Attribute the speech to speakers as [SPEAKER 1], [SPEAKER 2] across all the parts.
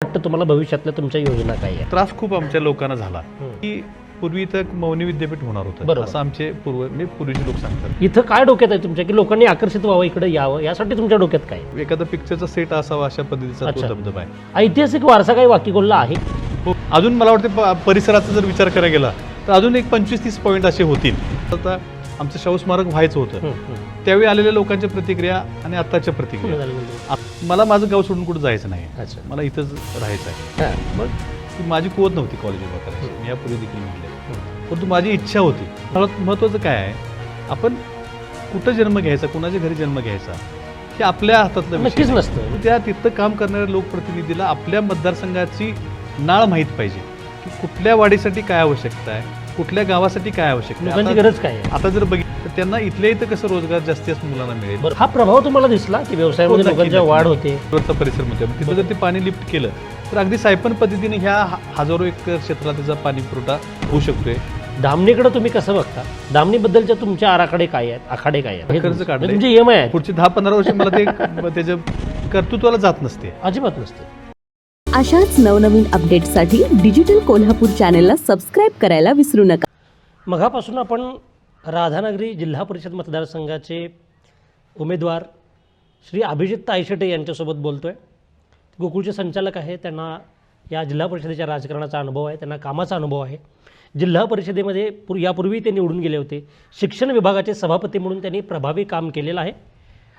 [SPEAKER 1] वाटतं तुम्हाला भविष्यातल्या तुमच्या योजना काय आहे?
[SPEAKER 2] त्रास खूप आमच्या लोकांना झाला की पूर्वी तर मौनी विद्यापीठ होणार होतं
[SPEAKER 1] बरोबर.
[SPEAKER 2] असं आमचे पूर्वीचे लोक सांगतात.
[SPEAKER 1] इथं काय डोक्यात आहे तुमच्या की लोकांनी आकर्षित व्हावं इकडे यावं यासाठी तुमच्या डोक्यात काय आहे?
[SPEAKER 2] एखादा पिक्चरचा सेट असावा अशा पद्धतीचा
[SPEAKER 1] अच्छा.
[SPEAKER 2] तो धबधबा आहे.
[SPEAKER 1] ऐतिहासिक वारसा काही वाकीकोलला आहे?
[SPEAKER 2] हो, अजून मला वाटतं परिसराचा जर विचार करायला गेला तर अजून एक 25-30 पॉईंट असे होतील. आता आमचं शाहू स्मारक व्हायचं होतं त्यावेळी आलेल्या लोकांच्या प्रतिक्रिया आणि आत्ताच्या प्रतिक्रिया. मला माझं गाव सोडून कुठं जायचं नाही.
[SPEAKER 1] अच्छा.
[SPEAKER 2] मला इथंच राहायचं आहे.
[SPEAKER 1] हां.
[SPEAKER 2] मग ती माझी कुवत नव्हती कॉलेज उभा करायची. मी यापूर्वी देखील म्हटले, परंतु माझी इच्छा होती. सर्वात महत्त्वाचं काय आहे, आपण कुठं जन्म घ्यायचा, कुणाच्या घरी जन्म घ्यायचा हे आपल्या हातातलं विषय
[SPEAKER 1] नक्कीच
[SPEAKER 2] नाही.
[SPEAKER 1] नसतं.
[SPEAKER 2] त्या तिथं काम करणाऱ्या लोकप्रतिनिधीला आपल्या मतदारसंघाची नाळ माहीत पाहिजे की कुठल्या वाढीसाठी काय आवश्यकता आहे, कुठल्या गावासाठी काय आवश्यकता आहे.
[SPEAKER 1] लोकांची गरज काय आहे?
[SPEAKER 2] आता जर बघितलं तर त्यांना इथल्या इथं कसं रोजगार जास्तीत मुलांना मिळेल.
[SPEAKER 1] बरं, हा प्रभाव तुम्हाला दिसला की व्यवसायामध्ये
[SPEAKER 2] हो, नक्की,
[SPEAKER 1] लोकांच्या
[SPEAKER 2] नक्की.
[SPEAKER 1] वाढ होते?
[SPEAKER 2] वरचा परिसर म्हणतो तिथं जर ते पाणी लिफ्ट केलं तर अगदी सायपन पद्धतीने ह्या हजारो एकर क्षेत्राला त्याचा पाणी पुरवठा होऊ शकतोय.
[SPEAKER 1] दामणीकडे तुम्ही कसं बघता? दामणीबद्दलच्या तुमच्या आराखडे काय आहेत, आखाडे काय आहेत? हे
[SPEAKER 2] खर्च
[SPEAKER 1] तुमचे-
[SPEAKER 2] काढलंय.
[SPEAKER 1] तुमचे EMI आहेत?
[SPEAKER 2] पुढची 10-15 वर्ष मला ते त्याच्या कर्तृत्वाला जात नसते.
[SPEAKER 1] अजिबात नसते.
[SPEAKER 3] अशाच नवनवीन अपडेट्ससाठी डिजिटल कोल्हापूर चॅनेलला सबस्क्राईब करायला विसरू नका.
[SPEAKER 1] मघापासून आपण राधानगरी जिल्हा परिषद मतदारसंघाचे उमेदवार श्री अभिजित तायशेटे यांच्यासोबत बोलतो आहे. गोकुळचे संचालक आहे, त्यांना या जिल्हा परिषदेच्या राजकारणाचा अनुभव आहे, त्यांना कामाचा अनुभव आहे. जिल्हा परिषदेमध्ये यापूर्वी ते निवडून गेले होते. शिक्षण विभागाचे सभापती म्हणून त्यांनी प्रभावी काम केलेलं आहे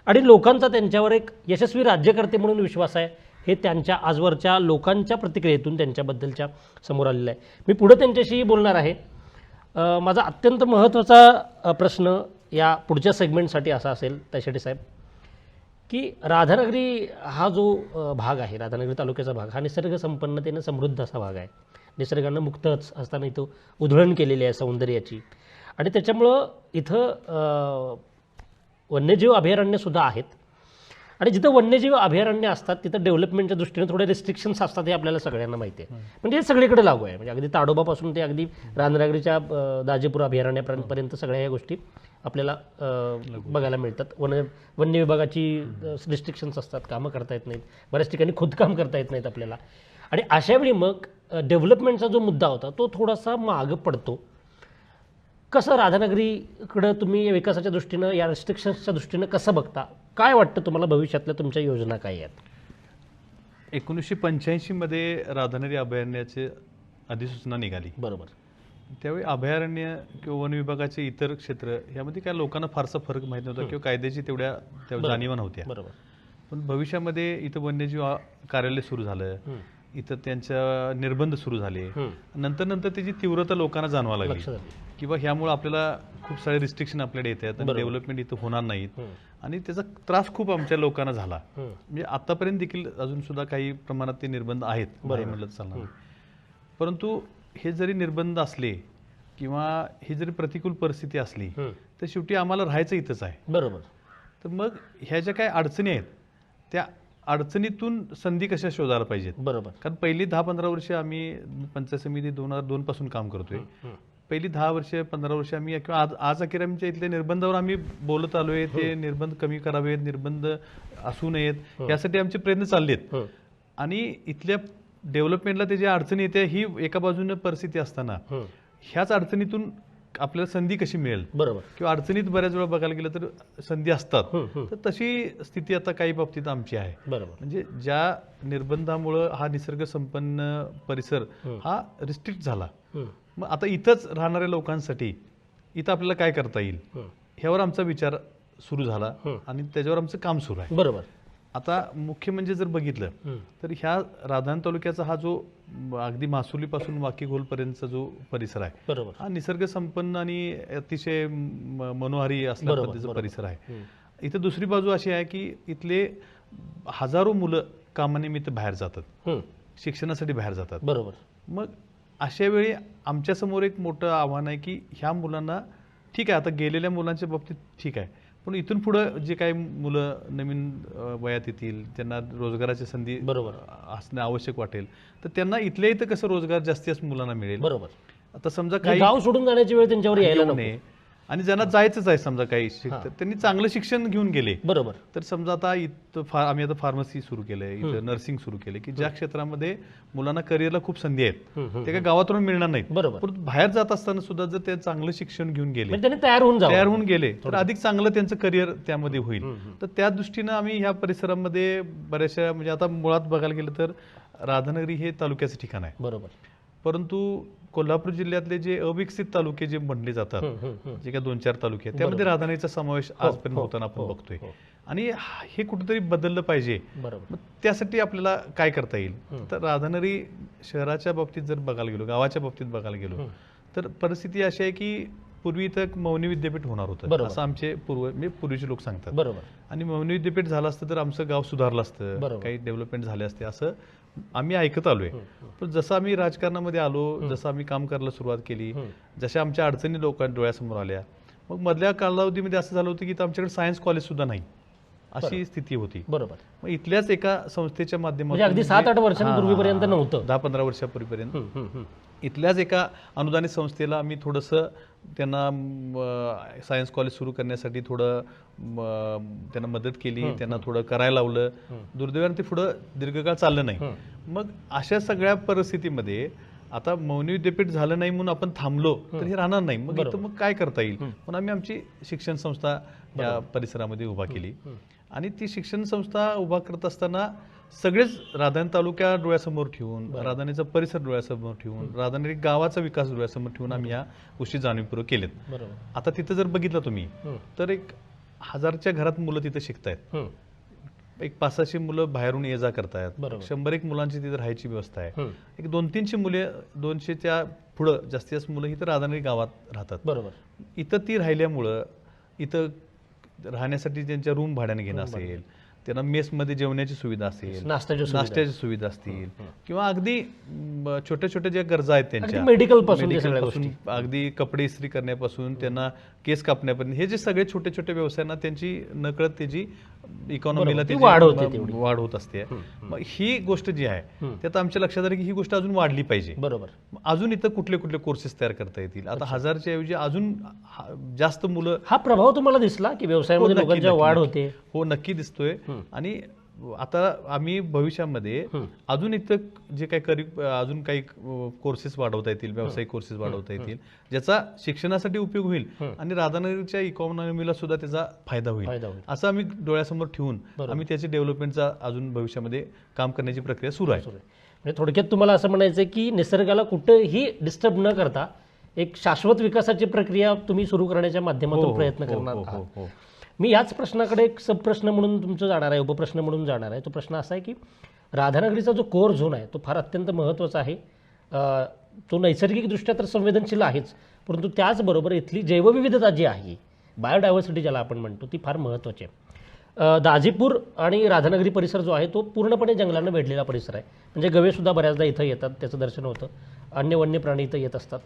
[SPEAKER 1] आणि लोकांचा त्यांच्यावर एक यशस्वी राज्यकर्ते म्हणून विश्वास आहे. हे त्यांच्या आजवरच्या लोकांच्या प्रतिक्रियेतून त्यांच्याबद्दलच्या समोर आलेलं आहे. मी पुढं त्यांच्याशी बोलणार आहे. माझा अत्यंत महत्त्वाचा प्रश्न या पुढच्या सेगमेंटसाठी असा असेल तायशेटे साहेब की राधानगरी हा जो भाग आहे, राधानगरी तालुक्याचा भाग हा निसर्ग संपन्नतेनं समृद्ध असा भाग आहे. निसर्गानं मुक्तच असताना इथं उधळण केलेली आहे सौंदर्याची आणि त्याच्यामुळं इथं वन्यजीव अभयारण्यसुद्धा आहेत आणि जिथं वन्यजीव अभयारण्य असतात तिथं डेव्हलपमेंटच्या दृष्टीने थोडे रिस्ट्रिक्शन्स असतात हे आपल्याला सगळ्यांना माहिती आहे. म्हणजे हे सगळीकडे लागू आहे. म्हणजे अगदी ताडोबापासून ते अगदी राधानगरीच्या दाजेपूर अभयारण्यापर्यंत सगळ्या ह्या गोष्टी आपल्याला बघायला मिळतात. वन्य विभागाची रिस्ट्रिक्शन्स असतात, कामं करता येत नाहीत, बऱ्याच ठिकाणी खोदकाम करता येत नाहीत आपल्याला. आणि अशावेळी मग डेव्हलपमेंटचा जो मुद्दा होता तो थोडासा मागं पडतो. कसं राधानगरीकडं तुम्ही या विकासाच्या दृष्टीनं या रिस्ट्रिक्शन्सच्या दृष्टीनं कसं बघता? काय वाटतं तुम्हाला भविष्यातल्या तुमच्या योजना काय आहेत?
[SPEAKER 2] 1985 मध्ये राधानगरी अभयारण्याची अधिसूचना निघाली.
[SPEAKER 1] बरोबर.
[SPEAKER 2] त्यावेळी अभयारण्य किंवा वन विभागाचे इतर क्षेत्र यामध्ये काय लोकांना फारसा फरक माहीत नव्हता किंवा कायद्याची तेवढ्या जाणीवा नव्हत्या.
[SPEAKER 1] बरोबर.
[SPEAKER 2] पण भविष्यामध्ये इथं वन्यजीव कार्यालय सुरू झालं, इथं त्यांच्या निर्बंध सुरू झाले, नंतर त्याची तीव्रता लोकांना जाणवा लागली
[SPEAKER 1] लक्षात आलं.
[SPEAKER 2] किंवा ह्यामुळे आपल्याला खूप सारे रिस्ट्रिक्शन आपल्याकडे येतात आणि डेव्हलपमेंट इथं होणार नाहीत आणि त्याचा त्रास खूप आमच्या लोकांना झाला. म्हणजे आतापर्यंत देखील अजून सुद्धा काही प्रमाणात ते निर्बंध आहेत, नाही म्हटलं तर चालणार. परंतु हे जरी निर्बंध असले किंवा ही जरी प्रतिकूल परिस्थिती असली तर शेवटी आम्हाला राहायचं इथंच आहे.
[SPEAKER 1] बरोबर.
[SPEAKER 2] तर मग ह्या ज्या काही अडचणी आहेत त्या अडचणीतून संधी कशा शोधायला पाहिजेत.
[SPEAKER 1] बरोबर.
[SPEAKER 2] कारण पहिली 10-15 वर्ष आम्ही पंचायत समिती 2002 पासून काम करतोय. पहिली 10 वर्ष 15 वर्ष आम्ही किंवा आज अखेर आमच्या इथल्या निर्बंधावर आम्ही बोलत आलोय. ते निर्बंध कमी करावेत, निर्बंध असू नयेत यासाठी आमचे प्रयत्न चाललेत. आणि इथल्या डेव्हलपमेंटला ते ज्या अडचणी येत्या ही एका बाजूने परिस्थिती असताना ह्याच अडचणीतून आपल्याला संधी कशी मिळेल.
[SPEAKER 1] बरोबर.
[SPEAKER 2] किंवा अडचणीत बऱ्याच वेळा बघायला गेलं तर संधी असतात. तर तशी स्थिती आता काही बाबतीत आमची आहे.
[SPEAKER 1] बरोबर.
[SPEAKER 2] म्हणजे ज्या निर्बंधामुळं हा निसर्ग संपन्न परिसर हा रिस्ट्रिक्ट झाला, मग आता इथंच राहणाऱ्या लोकांसाठी इथं आपल्याला काय करता येईल ह्यावर आमचा विचार सुरू झाला आणि त्याच्यावर आमचं काम सुरू आहे.
[SPEAKER 1] बरोबर.
[SPEAKER 2] आता मुख्य म्हणजे जर बघितलं तर ह्या राधान तालुक्याचा हा जो अगदी मासुलीपासून वाकीघोलपर्यंतचा जो परिसर आहे,
[SPEAKER 1] बरोबर.
[SPEAKER 2] हा निसर्ग संपन्न आणि अतिशय मनोहारी असल्या पद्धतीचा परिसर आहे. इथं दुसरी बाजू अशी आहे की इथले हजारो मुलं कामानिमित्त बाहेर जातात, शिक्षणासाठी बाहेर जातात.
[SPEAKER 1] बरोबर.
[SPEAKER 2] मग अशा वेळी आमच्यासमोर एक मोठं आव्हान आहे की ह्या मुलांना, ठीक आहे आता गेलेल्या मुलांच्या बाबतीत ठीक आहे, पण इथून पुढं जे काही मुलं नवीन वयात येतील त्यांना रोजगाराची संधी
[SPEAKER 1] बरोबर
[SPEAKER 2] असणं आवश्यक वाटेल, तर त्यांना इथल्या इथं कसं रोजगार जास्तीत जास्त मुलांना मिळेल.
[SPEAKER 1] बरोबर.
[SPEAKER 2] आता समजा काही
[SPEAKER 1] गाव सोडून जाण्याची वेळ त्यांच्यावर यायला
[SPEAKER 2] येऊ
[SPEAKER 1] नको.
[SPEAKER 2] नये. आणि ज्यांना जायचंच आहे समजा काही त्यांनी चांगलं शिक्षण घेऊन गेले.
[SPEAKER 1] बरोबर.
[SPEAKER 2] तर समजा आता इथं आम्ही आता फार्मसी सुरू केलंय, इथं नर्सिंग सुरू केले, की ज्या क्षेत्रामध्ये मुलांना करिअरला खूप संधी आहेत, ते काही गावातून मिळणार नाहीत.
[SPEAKER 1] बरोबर.
[SPEAKER 2] परंतु बाहेर जात असताना सुद्धा जर ते चांगलं शिक्षण घेऊन गेले,
[SPEAKER 1] म्हणजे त्यांनी तयार होऊन
[SPEAKER 2] गेले तर अधिक चांगलं त्यांचं करिअर त्यामध्ये होईल. तर त्या दृष्टीनं आम्ही ह्या परिसरामध्ये बऱ्याचशा, म्हणजे आता मुळात बघायला गेलं तर राधानगरी हे तालुक्याचं ठिकाण आहे.
[SPEAKER 1] बरोबर.
[SPEAKER 2] परंतु कोल्हापूर जिल्ह्यातले जे अविकसित तालुके जे म्हणले जातात, जे काही 2-4 तालुके आहेत, त्यामध्ये राधानगरीचा समावेश आजपर्यंत होताना आपण बघतोय. आणि हे कुठेतरी बदललं पाहिजे. मग त्यासाठी आपल्याला काय करता येईल, तर राधानगरी शहराच्या बाबतीत जर बघायला गेलो, गावाच्या बाबतीत बघायला गेलो, तर परिस्थिती अशी आहे की पूर्वी इथं मौनी विद्यापीठ होणार होतं असं आमचे पूर्वीचे लोक सांगतात.
[SPEAKER 1] बरोबर.
[SPEAKER 2] आणि मौनी विद्यापीठ झालं असतं तर आमचं गाव सुधारलं असतं, काही डेव्हलपमेंट झाले असते असं आम्ही ऐकत आलोय. पण जसं आम्ही राजकारणामध्ये आलो, जसं आम्ही काम करायला सुरुवात केली, जशा आमच्या अडचणी लोकांच्या डोळ्यासमोर आल्या, मग मधल्या कालावधीमध्ये असं झालं होतं की आमच्याकडे सायन्स कॉलेज सुद्धा नाही, अशी स्थिती होती.
[SPEAKER 1] बरोबर.
[SPEAKER 2] मग इथल्याच एका संस्थेच्या माध्यमातून,
[SPEAKER 1] अगदी 7-8 वर्षांपूर्वीपर्यंत नव्हतं,
[SPEAKER 2] 10-15 वर्षापूर्वीपर्यंत इथल्याच एका अनुदानित संस्थेला आम्ही थोडंसं त्यांना सायन्स कॉलेज सुरू करण्यासाठी थोडं त्यांना मदत केली, त्यांना थोडं करायला लावलं. दुर्दैवाने ते पुढं दीर्घकाळ चाललं नाही. मग अशा सगळ्या परिस्थितीमध्ये आता मौनी विद्यापीठ झालं नाही म्हणून आपण थांबलो तर हे राहणार नाही. मग इथं मग काय करता येईल, म्हणून आम्ही आमची शिक्षण संस्था या परिसरामध्ये उभा केली. आणि ती शिक्षण संस्था उभा करत असताना सगळेच राधानगरी तालुक्या डोळ्यासमोर ठेवून, राधानगरीचा परिसर डोळ्यासमोर ठेवून, राधानगरी गावाचा विकास डोळ्यासमोर ठेवून आम्ही या गोष्टी जाणीवपूर्वक केलेत. आता तिथं जर बघितलं तुम्ही तर 1000च्या घरात मुलं तिथं शिकतायत, 500-600 मुलं बाहेरून ये जा करतायत, 100-1 मुलांची तिथं राहायची व्यवस्था आहे, 200-300 मुले, 200च्या पुढं जास्तीत जास्त मुलं इथं राधानगरी गावात राहतात. बरोबर. इथं ती राहिल्यामुळं इथं राहण्यासाठी त्यांच्या रूम भाड्याने घेणं असेल, त्यांना मेसमध्ये जेवण्याची सुविधा असेल, नाश्त्याची सुविधा असतील, किंवा अगदी छोट्या छोट्या ज्या गरजा आहेत त्यांच्या, मेडिकल पासून अगदी कपडे इस्त्री करण्यापासून त्यांना केस कापण्यापर्यंत, हे जे सगळे छोटे छोटे व्यवसायांना त्यांची नकळत त्याची इकॉनॉमीला वाढ होत असते. मग ही गोष्ट जी आहे त्यात आमच्या लक्षात आलं की ही गोष्ट अजून वाढली पाहिजे. बरोबर. अजून इथं कुठले कुठले कोर्सेस तयार करता येतील. आता 1000च्या ऐवजी अजून जास्त मुलं, हा प्रभाव तुम्हाला दिसला की व्यवसायामध्ये लोकांची वाढ होते? हो, नक्की दिसतोय. आणि आता आम्ही भविष्यामध्ये अजून इथं जे काही अजून काही कोर्सेस वाढवता येतील, व्यावसायिक कोर्सेस वाढवता येतील, ज्याचा शिक्षणासाठी उपयोग होईल आणि राधानगरीच्या इकॉनॉमीला सुद्धा त्याचा फायदा होईल, असं आम्ही डोळ्यासमोर ठेवून आम्ही त्याची डेव्हलपमेंटचा अजून भविष्यामध्ये काम करण्याची प्रक्रिया सुरू आहे.
[SPEAKER 1] म्हणजे थोडक्यात तुम्हाला असं म्हणायचं की निसर्गाला कुठेही डिस्टर्ब न करता एक शाश्वत विकासाची प्रक्रिया तुम्ही सुरू करण्याच्या माध्यमातून प्रयत्न करणार आहात. मी याच प्रश्नाकडे एक सबप्रश्न म्हणून तुमचं जाणार आहे, उपप्रश्न म्हणून जाणार आहे. तो प्रश्न असा आहे की राधानगरीचा जो कोर झोन आहे तो फार अत्यंत महत्त्वाचा आहे. तो नैसर्गिकदृष्ट्या तर संवेदनशील आहेच, परंतु त्याचबरोबर इथली जैवविविधता जी आहे, बायोडायव्हर्सिटी ज्याला आपण म्हणतो, ती फार महत्त्वाची आहे. दाजीपूर आणि राधानगरी परिसर जो आहे तो पूर्णपणे जंगलानं वेढलेला परिसर आहे. म्हणजे गवेसुद्धा बऱ्याचदा इथं येतात, त्याचं दर्शन होतं, अन्य वन्य प्राणी इथं येत असतात.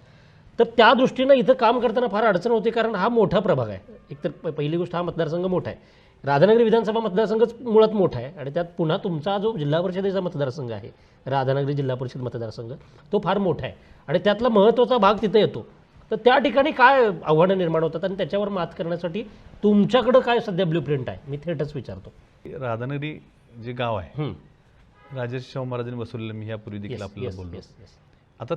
[SPEAKER 1] तर त्या दृष्टीनं इथं काम करताना फार अडचण होते, कारण हा मोठा प्रभाग आहे. एकतर पहिली गोष्ट, हा मतदारसंघ मोठा आहे. राधानगरी विधानसभा मतदारसंघच मुळात मोठा आहे आणि त्यात पुन्हा तुमचा जो जिल्हा परिषदेचा मतदारसंघ आहे, राधानगरी जिल्हा परिषद मतदारसंघ, तो फार मोठा आहे आणि त्यातला महत्त्वाचा भाग तिथे येतो. तर त्या ठिकाणी काय आव्हानं निर्माण होतात आणि त्याच्यावर मात करण्यासाठी तुमच्याकडं काय सध्या ब्ल्यूप्रिंट आहे, मी थेटच विचारतो.
[SPEAKER 2] राधानगरी जे गाव आहे, राजर्षी शाहू महाराजांनी वसवलेलं, मी यापूर्वी देखील आपल्याला बोललो. आता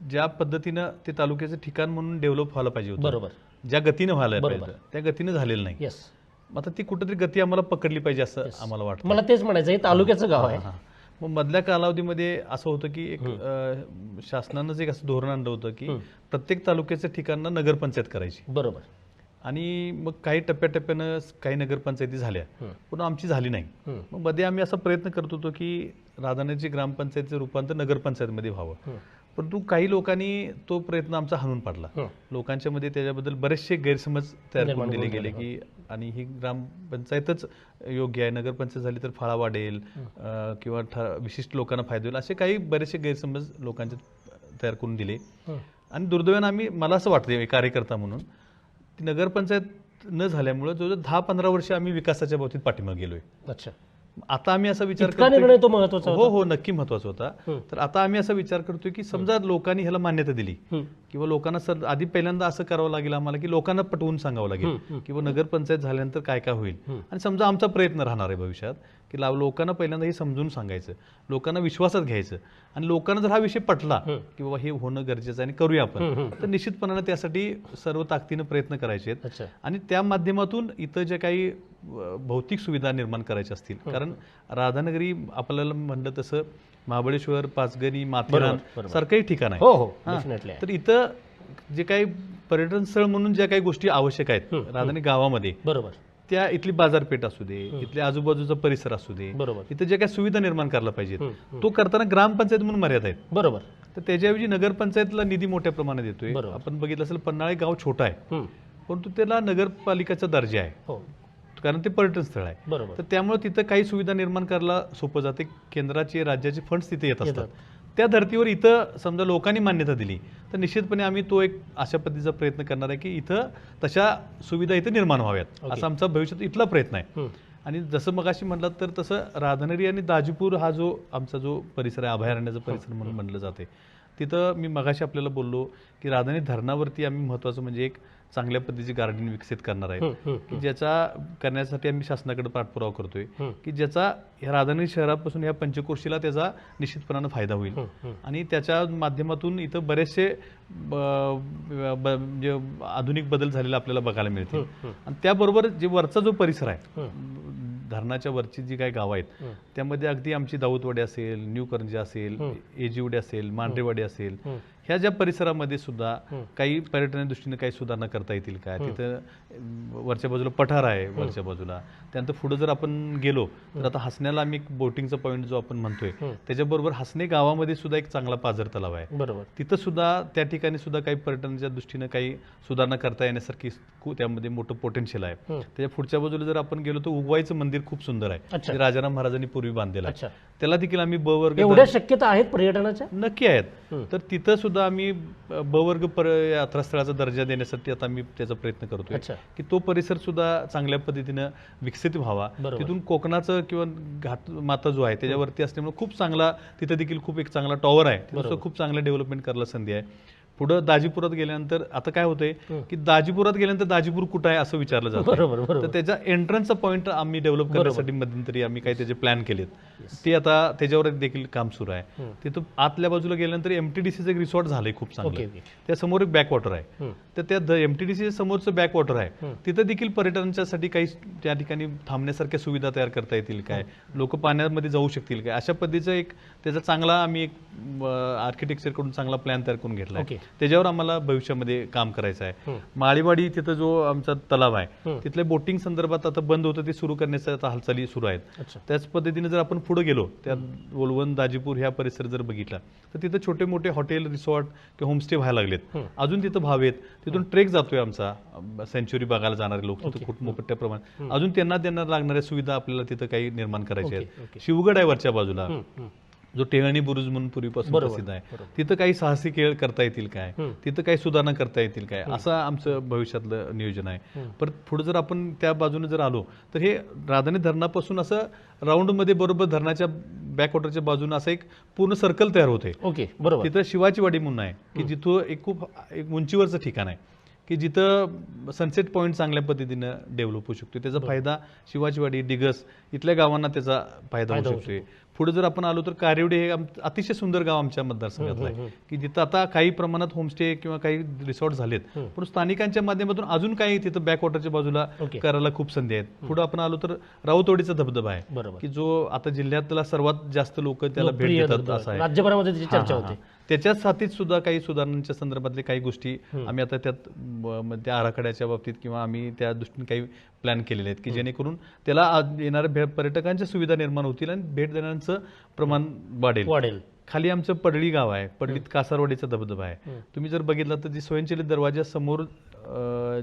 [SPEAKER 2] ज्या पद्धतीनं ते तालुक्याचं ठिकाण म्हणून डेव्हलप व्हायला पाहिजे होतं, बरोबर, ज्या गतीनं व्हायला पाहिजे त्या गतीनं झालेलं नाही. आता ती कुठेतरी गती आम्हाला पकडली पाहिजे असं आम्हाला वाटतं.
[SPEAKER 1] मला तेच म्हणायचं, हे तालुक्याचं गाव आहे.
[SPEAKER 2] मग मधल्या कालावधीमध्ये असं होतं की एक शासनानंच एक असं धोरण आणलं होतं की प्रत्येक तालुक्याच्या ठिकाणला नगरपंचायत करायची. बरोबर. आणि मग काही टप्प्याटप्प्यानं काही नगरपंचायती झाल्या, पण आमची झाली नाही. मग मध्ये आम्ही असा प्रयत्न करत होतो की राधानगरीची ग्रामपंचायतचं रूपांतर नगरपंचायतमध्ये व्हावं, परंतु काही लोकांनी तो प्रयत्न आमचा हाणून पाडला. लोकांच्या मध्ये त्याच्याबद्दल बरेचसे गैरसमज तयार करून दिले गेले की आणि ही ग्रामपंचायतच योग्य आहे, नगरपंचायत झाली तर फाळा वाढेल किंवा विशिष्ट लोकांना फायदा होईल, असे काही बरेचसे गैरसमज लोकांचे तयार करून दिले. आणि दुर्दैवानं आम्ही, मला असं वाटतं कार्यकर्ता म्हणून, नगरपंचायत न झाल्यामुळे जवळजवळ 10-15 वर्ष आम्ही विकासाच्या बाबतीत पाठीमागे गेलोय. अच्छा. आता आम्ही असा विचार
[SPEAKER 1] इतका निर्णय तो महत्वाचा
[SPEAKER 2] हो हो नक्की महत्वाचा होता. तर आता आम्ही असा विचार करतोय की समजा लोकांनी ह्याला मान्यता दिली किंवा लोकांना सर आधी पहिल्यांदा असं करावं लागेल आम्हाला की लोकांना पटवून सांगावं लागेल किंवा नगरपंचायत झाल्यानंतर काय काय होईल. आणि समजा आमचा प्रयत्न राहणार आहे भविष्यात की लोकांना पहिल्यांदा हे समजून सांगायचं, लोकांना विश्वासात घ्यायचं आणि लोकांना जर हा विषय पटला की बाबा हे होणं गरजेचं आहे आणि करूया आपण, तर निश्चितपणाने त्यासाठी सर्व ताकदीनं प्रयत्न करायचे आहेत. आणि त्या माध्यमातून इथं जे काही भौतिक सुविधा निर्माण करायच्या असतील, कारण राधानगरी आपल्याला म्हणलं तसं महाबळेश्वर, पाचगणी, माथेरान सारखंही ठिकाण आहे. तर इथं जे काही पर्यटन स्थळ म्हणून ज्या काही गोष्टी आवश्यक आहेत राधानगरी गावामध्ये, बरोबर, त्या इथली बाजारपेठ असू दे, इथल्या आजूबाजूचा परिसर असू दे, बरोबर, इथं ज्या काही सुविधा निर्माण करायला पाहिजेत तो करताना ग्रामपंचायत म्हणून मर्यादा आहेत. बरोबर. तर त्याच्याऐवजी नगरपंचायतला निधी मोठ्या प्रमाणात येतोय. आपण बघितलं असेल पन्हाळे गाव छोटा आहे परंतु त्याला नगरपालिकेचा दर्जा आहे कारण ते पर्यटन स्थळ आहे. बरोबर. तर त्यामुळे तिथं काही सुविधा निर्माण करायला सोपं जाते. केंद्राचे राज्याचे फंड्स तिथे येत असतात. त्या धर्तीवर इथं समजा लोकांनी मान्यता दिली तर निश्चितपणे आम्ही तो एक अशा पद्धतीचा प्रयत्न करणार आहे की इथं तशा सुविधा इथं निर्माण व्हाव्यात असा आमचा भविष्यात इथला प्रयत्न आहे. आणि जसं मगाशी म्हटलं तर तसं राधानगरी आणि दाजीपूर हा जो आमचा जो परिसर आहे, अभयारण्याचा परिसर म्हणून म्हणलं जाते, तिथं मी मगाशी आपल्याला बोललो की राधानगरी धरणावरती आम्ही महत्त्वाचं म्हणजे एक चांगल्या पद्धतीची गार्डन विकसित करणार आहे की ज्याचा करण्यासाठी आम्ही शासनाकडे पाठपुरावा करतोय की ज्याचा ह्या राधानगरी शहरापासून ह्या पंचकोशीला त्याचा निश्चितपणानं फायदा होईल. आणि त्याच्या माध्यमातून इथं बरेचसे म्हणजे आधुनिक बदल झालेले आपल्याला बघायला मिळतील. आणि त्याबरोबर जे वरचा जो परिसर आहे, धरणाच्या वरची जी काही गावं आहेत त्यामध्ये अगदी आमची दाऊदवाडी असेल, न्यू करंजी असेल, एजीवाडी असेल, मांढरेवाडी असेल, ह्या ज्या परिसरामध्ये सुद्धा काही पर्यटनाच्या दृष्टीने काही सुधारणा करता येतील काय. तिथं वरच्या बाजूला पठार आहे, वरच्या बाजूला त्यानंतर पुढे जर आपण गेलो तर आता हसण्याला आम्ही बोटिंगचा पॉईंट जो आपण म्हणतोय त्याच्याबरोबर हसणे गावामध्ये सुद्धा एक चांगला पाझर तलाव आहे. बरोबर. तिथं सुद्धा त्या ठिकाणी सुद्धा काही पर्यटनाच्या दृष्टीने काही सुधारणा करता येण्यासारखी त्यामध्ये मोठं पोटेन्शियल आहे. त्याच्या पुढच्या बाजूला जर आपण गेलो तर उगवाईचं मंदिर खूप सुंदर आहे, राजाराम महाराजांनी पूर्वी बांधलेलं आहे. त्याला देखील आम्ही ब वर्ग,
[SPEAKER 1] एवढ्या शक्यता आहेत पर्यटनाच्या
[SPEAKER 2] नक्की आहेत. तर तिथं सुद्धा आम्ही ब वर्ग यात्रास्थळाचा दर्जा देण्यासाठी आता आम्ही त्याचा प्रयत्न करतोय की तो परिसर सुद्धा चांगल्या पद्धतीनं विकसित व्हावा. तिथून कोकणाचं किंवा घाट माता जो आहे त्याच्यावरती असल्यामुळे खूप चांगला तिथं देखील खूप एक चांगला टॉवर आहे, तिथं खूप चांगलं डेव्हलपमेंट करायला संधी आहे. पुढं दाजीपुरात गेल्यानंतर आता काय होतंय की दाजीपुरात गेल्यानंतर दाजीपूर कुठं आहे असं विचारलं जातं. तर त्याच्या एंट्रन्सचा पॉईंट आम्ही डेव्हलप करण्यासाठी मध्यंतरी आम्ही काही त्याचे प्लॅन केलेत. ते आता त्याच्यावर देखील काम सुरू आहे. तिथं आतल्या बाजूला गेल्यानंतर एमटीडीसीचं एक रिसॉर्ट झालंय खूप चांगलं. त्या समोर एक बॅकवॉटर आहे. तर त्या एमटीडीसीच्या समोरचं बॅकवॉटर आहे, तिथं देखील पर्यटनाच्यासाठी काही त्या ठिकाणी थांबण्यासारख्या सुविधा तयार करता येतील काय, लोक पाण्यामध्ये जाऊ शकतील काय, अशा पद्धतीचा एक त्याचा चांगला आम्ही एक आर्किटेक्चरकडून चांगला प्लॅन तयार करून घेतला. त्याच्यावर आम्हाला भविष्यामध्ये काम करायचं आहे. माळीवाडी तिथं जो आमचा तलाव आहे तिथल्या बोटिंग संदर्भात आता बंद होतं ते सुरू करण्याच्या आता हालचाली सुरू आहेत. त्याच पद्धतीने जर आपण पुढे गेलो त्या वलवण, दाजीपूर ह्या परिसर जर बघितला तर तिथं छोटे मोठे हॉटेल, रिसॉर्ट किंवा होमस्टे व्हायला लागलेत. अजून तिथं भावेत. तिथून ट्रेक जातोय आमचा, सेंच्युरी बघायला जाणारे लोक तिथं खूप मोठ्या प्रमाणात. अजून त्यांना लागणाऱ्या सुविधा आपल्याला तिथं काही निर्माण करायच्या आहेत. शिवगड आहे वरच्या बाजूला जो टेहळणी बुरुज म्हणून पूर्वीपासून प्रसिद्ध आहे, तिथं काही साहसी खेळ करता येतील काय, तिथं काही सुधारणा करता येतील काय, असं आमचं भविष्यातलं नियोजन आहे. परत पुढे जर आपण त्या बाजूने जर आलो तर हे राधानगरी धरणापासून असं राऊंडमध्ये बरोबर धरणाच्या बॅकवॉटरच्या बाजूने असं एक पूर्ण सर्कल तयार होते. बरोबर. तिथं शिवाची वाडी म्हणून आहे की जिथं एक खूप एक उंचीवरचं ठिकाण आहे की जिथं सनसेट पॉईंट चांगल्या पद्धतीनं डेव्हलप होऊ शकतो. त्याचा फायदा शिवाची वाडी, डिगस इथल्या गावांना त्याचा फायदा होऊ शकतोय. पुढे जर आपण आलो तर कारिवडे हे अतिशय सुंदर गाव आमच्या मतदारसंघातलं आहे की जिथं आता काही प्रमाणात होमस्टे किंवा काही रिसॉर्ट झालेत, पण स्थानिकांच्या माध्यमातून अजून काही तिथं बॅकवॉटरच्या बाजूला करायला खूप संधी आहेत. पुढे आपण आलो तर राऊतवाडीचा धबधबा आहे की जो आता जिल्ह्यातला सर्वात जास्त लोक त्याला भेट देतात असा आहे.
[SPEAKER 1] राज्यभरामध्ये त्याची चर्चा होते.
[SPEAKER 2] त्याच्याच साथीच सुद्धा काही सुधारणांच्या संदर्भातले काही गोष्टी आम्ही आता त्यात त्या आराखड्याच्या बाबतीत किंवा आम्ही त्या दृष्टीने काही प्लॅन केलेले आहेत की जेणेकरून त्याला येणाऱ्या पर्यटकांच्या सुविधा निर्माण होतील आणि भेट देण्याचं प्रमाण वाढेल. खाली आमचं पडळी गाव आहे, पडळीत कासारवाडीचा धबधबा आहे. तुम्ही जर बघितलं तर जी स्वयंचलित दरवाजा समोर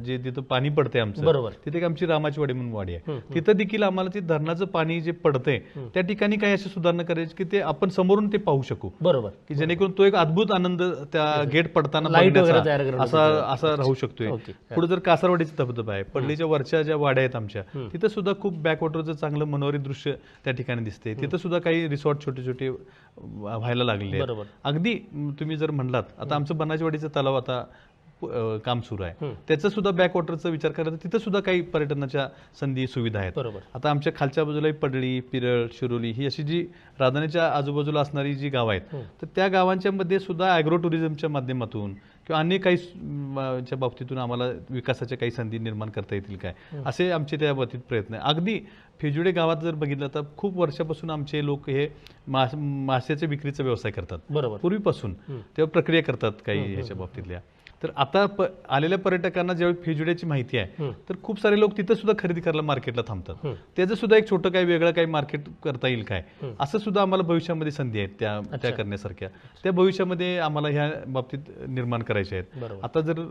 [SPEAKER 2] जे तिथं पाणी पडतंय आमचं,
[SPEAKER 1] बरोबर.
[SPEAKER 2] तिथे एक आमची रामाची वाडी म्हणून वाडी आहे, तिथं देखील आम्हाला ते धरणाचं पाणी जे पडतंय त्या ठिकाणी काही अशी सुधारणा करायची की ते आपण समोरून ते पाहू शकू,
[SPEAKER 1] बरोबर.
[SPEAKER 2] की जेणेकरून तो एक अद्भुत आनंद त्या गेट पडताना
[SPEAKER 1] लाईट वगैरे तयार
[SPEAKER 2] बघण्याचा
[SPEAKER 1] करणं
[SPEAKER 2] असा राहू शकतोय.
[SPEAKER 1] ओके.
[SPEAKER 2] पुढे जर कासारवाडीचा धबधबा आहे, पडलीच्या वरच्या ज्या वाड्या आहेत आमच्या, तिथं सुद्धा खूप बॅकवॉटरचं चांगलं मनोहरी दृश्य त्या ठिकाणी दिसते. तिथं सुद्धा काही रिसॉर्ट छोटे छोटे व्हायला लागलेले आहेत.
[SPEAKER 1] बरोबर.
[SPEAKER 2] अगदी तुम्ही जर म्हणलात, आता आमचं बनाचवाडीचं तलाव आता काम सुरू आहे, त्याचं सुद्धा बॅकवॉटरचा विचार करायचा, तिथं सुद्धा काही पर्यटनाच्या संधी सुविधा आहेत.
[SPEAKER 1] बरोबर.
[SPEAKER 2] आता आमच्या खालच्या बाजूला पडळी, पिरळ, शिरोली ही अशी जी राजधानीच्या आजूबाजूला असणारी जी गावं आहेत, तर त्या गावांच्या मध्ये सुद्धा ॲग्रो टुरिझमच्या माध्यमातून किंवा अन्य काही च्या बाबतीतून आम्हाला विकासाच्या काही संधी निर्माण करता येतील काय, असे आमचे त्या बाबतीत प्रयत्न आहे. अगदी फेजुडे गावात जर बघितलं तर खूप वर्षापासून आमचे लोक हे माशाच्या विक्रीचा व्यवसाय करतात,
[SPEAKER 1] बरोबर.
[SPEAKER 2] पूर्वीपासून तेव्हा प्रक्रिया करतात काही ह्याच्या बाबतीतल्या. तर आता आलेल्या पर्यटकांना ज्यावेळी फेजुड्याची माहिती आहे, तर खूप सारे लोक तिथं सुद्धा खरेदी करायला मार्केटला थांबतात. त्याचं सुद्धा एक छोटं काही वेगळं काही मार्केट करता येईल काय, असं सुद्धा आम्हाला भविष्यामध्ये संधी आहेत त्या करण्यासारख्या. त्या भविष्यामध्ये आम्हाला ह्या बाबतीत निर्माण करायच्या आहेत. आता जर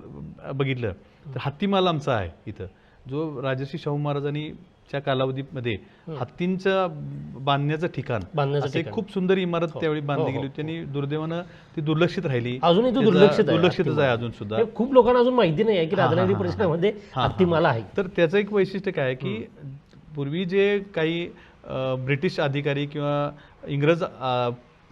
[SPEAKER 2] बघितलं तर हत्तीमाल आमचा आहे इथं, जो राजर्षी शाहू महाराजांनी च्या कालावधीमध्ये हत्तींच्या बांधण्याचं ठिकाण, असं एक खूप सुंदर इमारत त्यावेळी बांधली गेली होती आणि दुर्दैवानं ती दुर्लक्षित राहिली.
[SPEAKER 1] अजूनही तो
[SPEAKER 2] दुर्लक्षितच आहे अजून सुद्धा.
[SPEAKER 1] खूप लोकांना अजून माहिती नाही आहे की राधानगरी परिसरामध्ये हत्तीमाला आहे.
[SPEAKER 2] तर त्याचं एक वैशिष्ट्य काय आहे की पूर्वी जे काही ब्रिटिश अधिकारी किंवा इंग्रज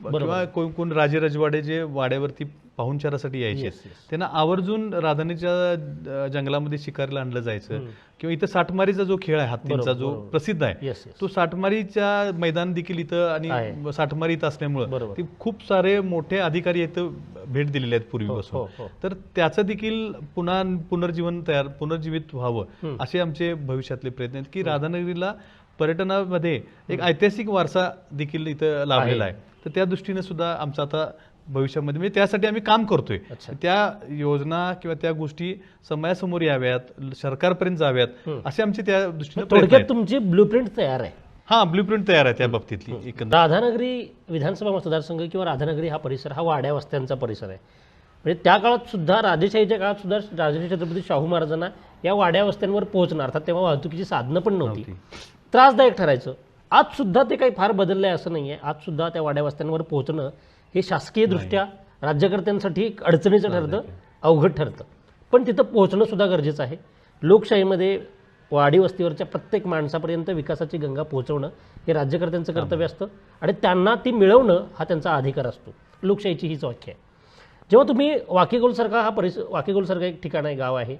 [SPEAKER 2] किंवा कोण राजे रजवाडे जे वाड्यावरती पाहुणचारासाठी यायचे, त्यांना आवर्जून राधानीच्या जंगलामध्ये शिकारीला आणलं जायचं. किंवा इथं साठमारीचा जो खेळ आहे हत्तींचा, जो प्रसिद्ध आहे, तो साठमारीच्या मैदान देखील इथं आणि साठमारी इथं असल्यामुळं ते खूप सारे मोठे अधिकारी इथं भेट दिलेले आहेत पूर्वीपासून. तर त्याचं देखील पुनर्जीवित व्हावं असे आमचे भविष्यातले प्रयत्न आहेत की राधानगरीला पर्यटनामध्ये एक ऐतिहासिक वारसा देखील इथं लाभलेला आहे. तर त्या दृष्टीने सुद्धा आमचं आता भविष्यामध्ये म्हणजे त्यासाठी आम्ही काम करतोय. त्या योजना किंवा त्या गोष्टी समयासमोर याव्यात, सरकारपर्यंत जाव्यात, असे आमचे त्या दृष्टीने
[SPEAKER 1] थोडक्यात तुमची ब्लूप्रिंट तयार आहे.
[SPEAKER 2] हा, ब्लूप्रिंट तयार आहे त्या बाबतीतली.
[SPEAKER 1] राधानगरी विधानसभा मतदारसंघ किंवा राधानगरी हा परिसर हा वाड्या वस्त्यांचा परिसर आहे. म्हणजे त्या काळात सुद्धा राजेशाहीच्या काळात सुद्धा राजर्षी छत्रपती शाहू महाराजांना या वाड्या वस्त्यांवर पोहोचणं, अर्थात तेव्हा वाहतुकीची साधनं पण नव्हती, त्रासदायक ठरायचं. आज सुद्धा ते काही फार बदललंय असं नाहीये. आज सुद्धा त्या वाड्या वस्त्यांवर पोहोचणं हे शासकीय दृष्ट्या राज्यकर्त्यांसाठी एक अडचणीचं ठरतं, अवघड ठरतं. पण तिथं पोहोचणं सुद्धा गरजेचं आहे. लोकशाहीमध्ये वाडी वस्तीवरच्या प्रत्येक माणसापर्यंत विकासाची गंगा पोहोचवणं हे राज्यकर्त्यांचं कर्तव्य असतं आणि त्यांना ती मिळवणं हा त्यांचा अधिकार असतो. लोकशाहीची हीच व्याख्या आहे. जेव्हा तुम्ही वाकेगोलसारखा वाकेगोलसारखा एक ठिकाण आहे, गाव आहे,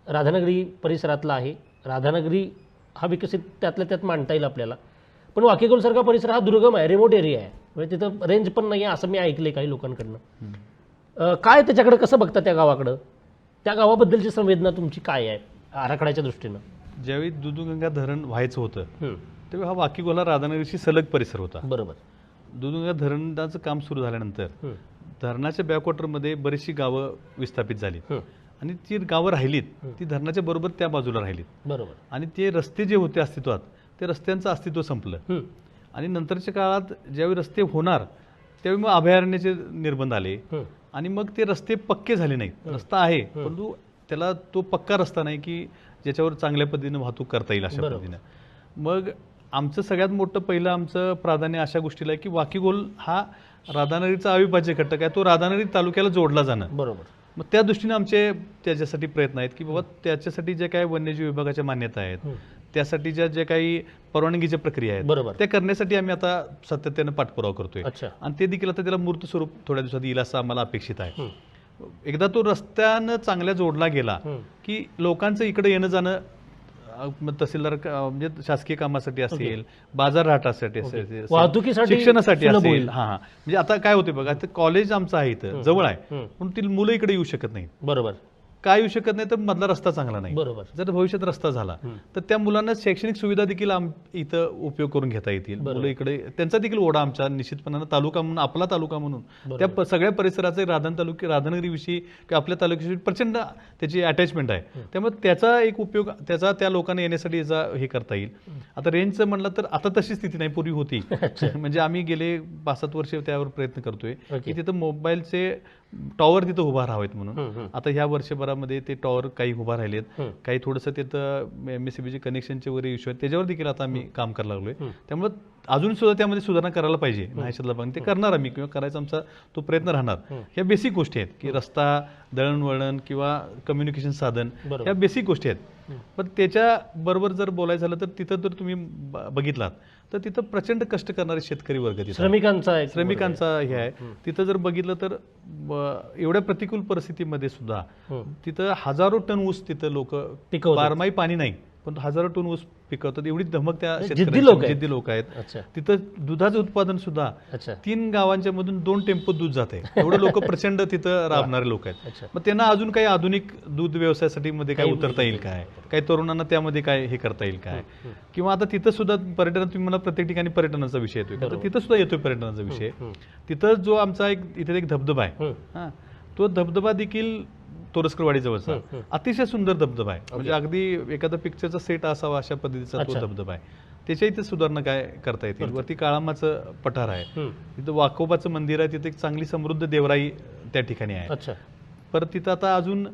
[SPEAKER 1] राधानगरी परिसरातला आहे. राधानगरी हा विकसित त्यातल्या त्यात मांडता येईल आपल्याला, पण वाकेगोलसारखा परिसर हा दुर्गम आहे, रिमोट एरिया आहे, म्हणजे तिथं रेंज पण नाही आहे असं मी ऐकलंय काही लोकांकडनं. काय त्याच्याकडे कसं बघता त्या गावाकडं, त्या गावाबद्दलची संवेदना तुमची काय आहे आराखड्याच्या दृष्टीनं?
[SPEAKER 2] ज्यावेळी दुधगंगा धरण व्हायचं होतं तेव्हा हा वाकीगोला राधानगरीशी सलग परिसर होता.
[SPEAKER 1] बरोबर.
[SPEAKER 2] दुधगंगा धरणाचं काम सुरू झाल्यानंतर धरणाच्या बॅकवॉटरमध्ये बरीचशी गावं विस्थापित झाली आणि ती गावं राहिलीत, ती धरणाच्या बरोबर त्या बाजूला राहिलीत.
[SPEAKER 1] बरोबर.
[SPEAKER 2] आणि ते रस्ते जे होते अस्तित्वात, ते रस्त्यांचं अस्तित्व संपलं. आणि नंतरच्या काळात ज्यावेळी रस्ते होणार त्यावेळी मग अभयारण्याचे निर्बंध आले आणि मग ते रस्ते पक्के झाले नाहीत. रस्ता आहे परंतु त्याला तो पक्का रस्ता नाही की ज्याच्यावर चांगल्या पद्धतीने वाहतूक करता येईल अशा पद्धतीने. मग आमचं सगळ्यात मोठं पहिलं आमचं प्राधान्य अशा गोष्टीला आहे की वाकीगोल हा राधानगरीचा अविभाज्य घटक आहे, तो राधानगरी तालुक्याला जोडला जाणं.
[SPEAKER 1] बरोबर.
[SPEAKER 2] मग त्या दृष्टीने आमचे त्याच्यासाठी प्रयत्न आहेत की बाबा त्याच्यासाठी जे काही वन्यजीव विभागाच्या मान्यता आहेत, त्यासाठीच्या जे काही परवानगीच्या प्रक्रिया आहेत, त्या करण्यासाठी आम्ही आता सातत्याने पाठपुरावा करतोय. आणि ते देखील आता त्याला मूर्त स्वरूप थोड्या दिवसात येईल असं आम्हाला अपेक्षित आहे. एकदा तो रस्त्यानं चांगल्या जोडला गेला की लोकांचं इकडे येणं जाणं तहसीलदार म्हणजे शासकीय कामासाठी असेल, बाजारहाटासाठी असेल,
[SPEAKER 1] वाहतुकीसाठी,
[SPEAKER 2] शिक्षणासाठी असेल. हा, म्हणजे आता काय होते बघा, कॉलेज आमचं आहे इथं जवळ आहे पण ती मुलं इकडे येऊ शकत नाही.
[SPEAKER 1] बरोबर.
[SPEAKER 2] काय येऊ शकत नाही तर मधला रस्ता चांगला नाही.
[SPEAKER 1] बरोबर.
[SPEAKER 2] जर भविष्यात रस्ता झाला तर त्या मुलांना शैक्षणिक सुविधा देखील इथं उपयोग करून घेता येतील. मुलं इकडे त्यांचा देखील ओढा आमच्या निश्चितपणानं तालुका म्हणून, आपला तालुका म्हणून त्या सगळ्या परिसराचे राधानगरीविषयी किंवा आपल्या तालुक्याविषयी प्रचंड त्याची अटॅचमेंट आहे. त्यामुळे त्याचा एक उपयोग त्याचा त्या लोकांना येण्यासाठी याचा हे करता येईल. आता रेंजचं म्हणलं तर आता तशी स्थिती नाही, पूर्वी होती. म्हणजे आम्ही गेले 5-7 वर्ष त्यावर प्रयत्न करतोय की तिथं मोबाईलचे टॉवर तिथं उभा राहावेत म्हणून. आता ह्या वर्षभरामध्ये ते टॉवर काही उभा राहिलेत, काही थोडंसं तिथं MSCBचे कनेक्शनचे वगैरे इश्यू आहेत, त्याच्यावर देखील आता आम्ही काम करायला लागलोय. त्यामुळे अजून सुद्धा त्यामध्ये सुधारणा करायला पाहिजे नाही पण ते करणार आम्ही किंवा करायचा आमचा तो प्रयत्न राहणार. ह्या बेसिक गोष्टी आहेत की रस्ता, दळणवळण किंवा कम्युनिकेशन साधन, ह्या बेसिक गोष्टी आहेत. पण त्याच्या बरोबर जर बोलायचं झालं तर तिथं जर तुम्ही बघितलात तर तिथं प्रचंड कष्ट करणारे शेतकरी वर्ग, श्रमिकांचा हे आहे. तिथं जर बघितलं तर एवढ्या प्रतिकूल परिस्थितीमध्ये सुद्धा तिथं हजारो टन ऊस तिथं लोक बारमाही पाणी नाही पण हजारो टन ऊस पिकवतात. एवढी धमक त्या जिद्दी लोक आहेत. तिथं दुधाचं उत्पादन सुद्धा 3 गावांच्या मधून 2 टेम्पो दूध जाते. एवढे लोक प्रचंड तिथं राबणारे लोक आहेत. मग त्यांना अजून काही आधुनिक दूध व्यवसायासाठी मध्ये काय उतरता येईल काय, काही तरुणांना त्यामध्ये काय हे करता येईल काय, किंवा आता तिथं सुद्धा पर्यटन, तुम्ही मला प्रत्येक ठिकाणी पर्यटनाचा विषय येतोय, तिथं सुद्धा येतोय पर्यटनाचा विषय. तिथं जो आमचा इथे एक धबधबा आहे, तो धबधबा देखील तोरसकरवाडी जवळचा अतिशय सुंदर धबधबा आहे. म्हणजे अगदी एखादा पिक्चरचा सेट असावा अशा पद्धतीचा तो धबधबा आहे. त्याच्या इथे सुधारणा काय करता येतील. वरती काळामाचं पठार आहे, तिथं वाकोबाचं मंदिर आहे, तिथे एक चांगली समृद्ध देवराई त्या ठिकाणी आहे. परत तिथं आता अजून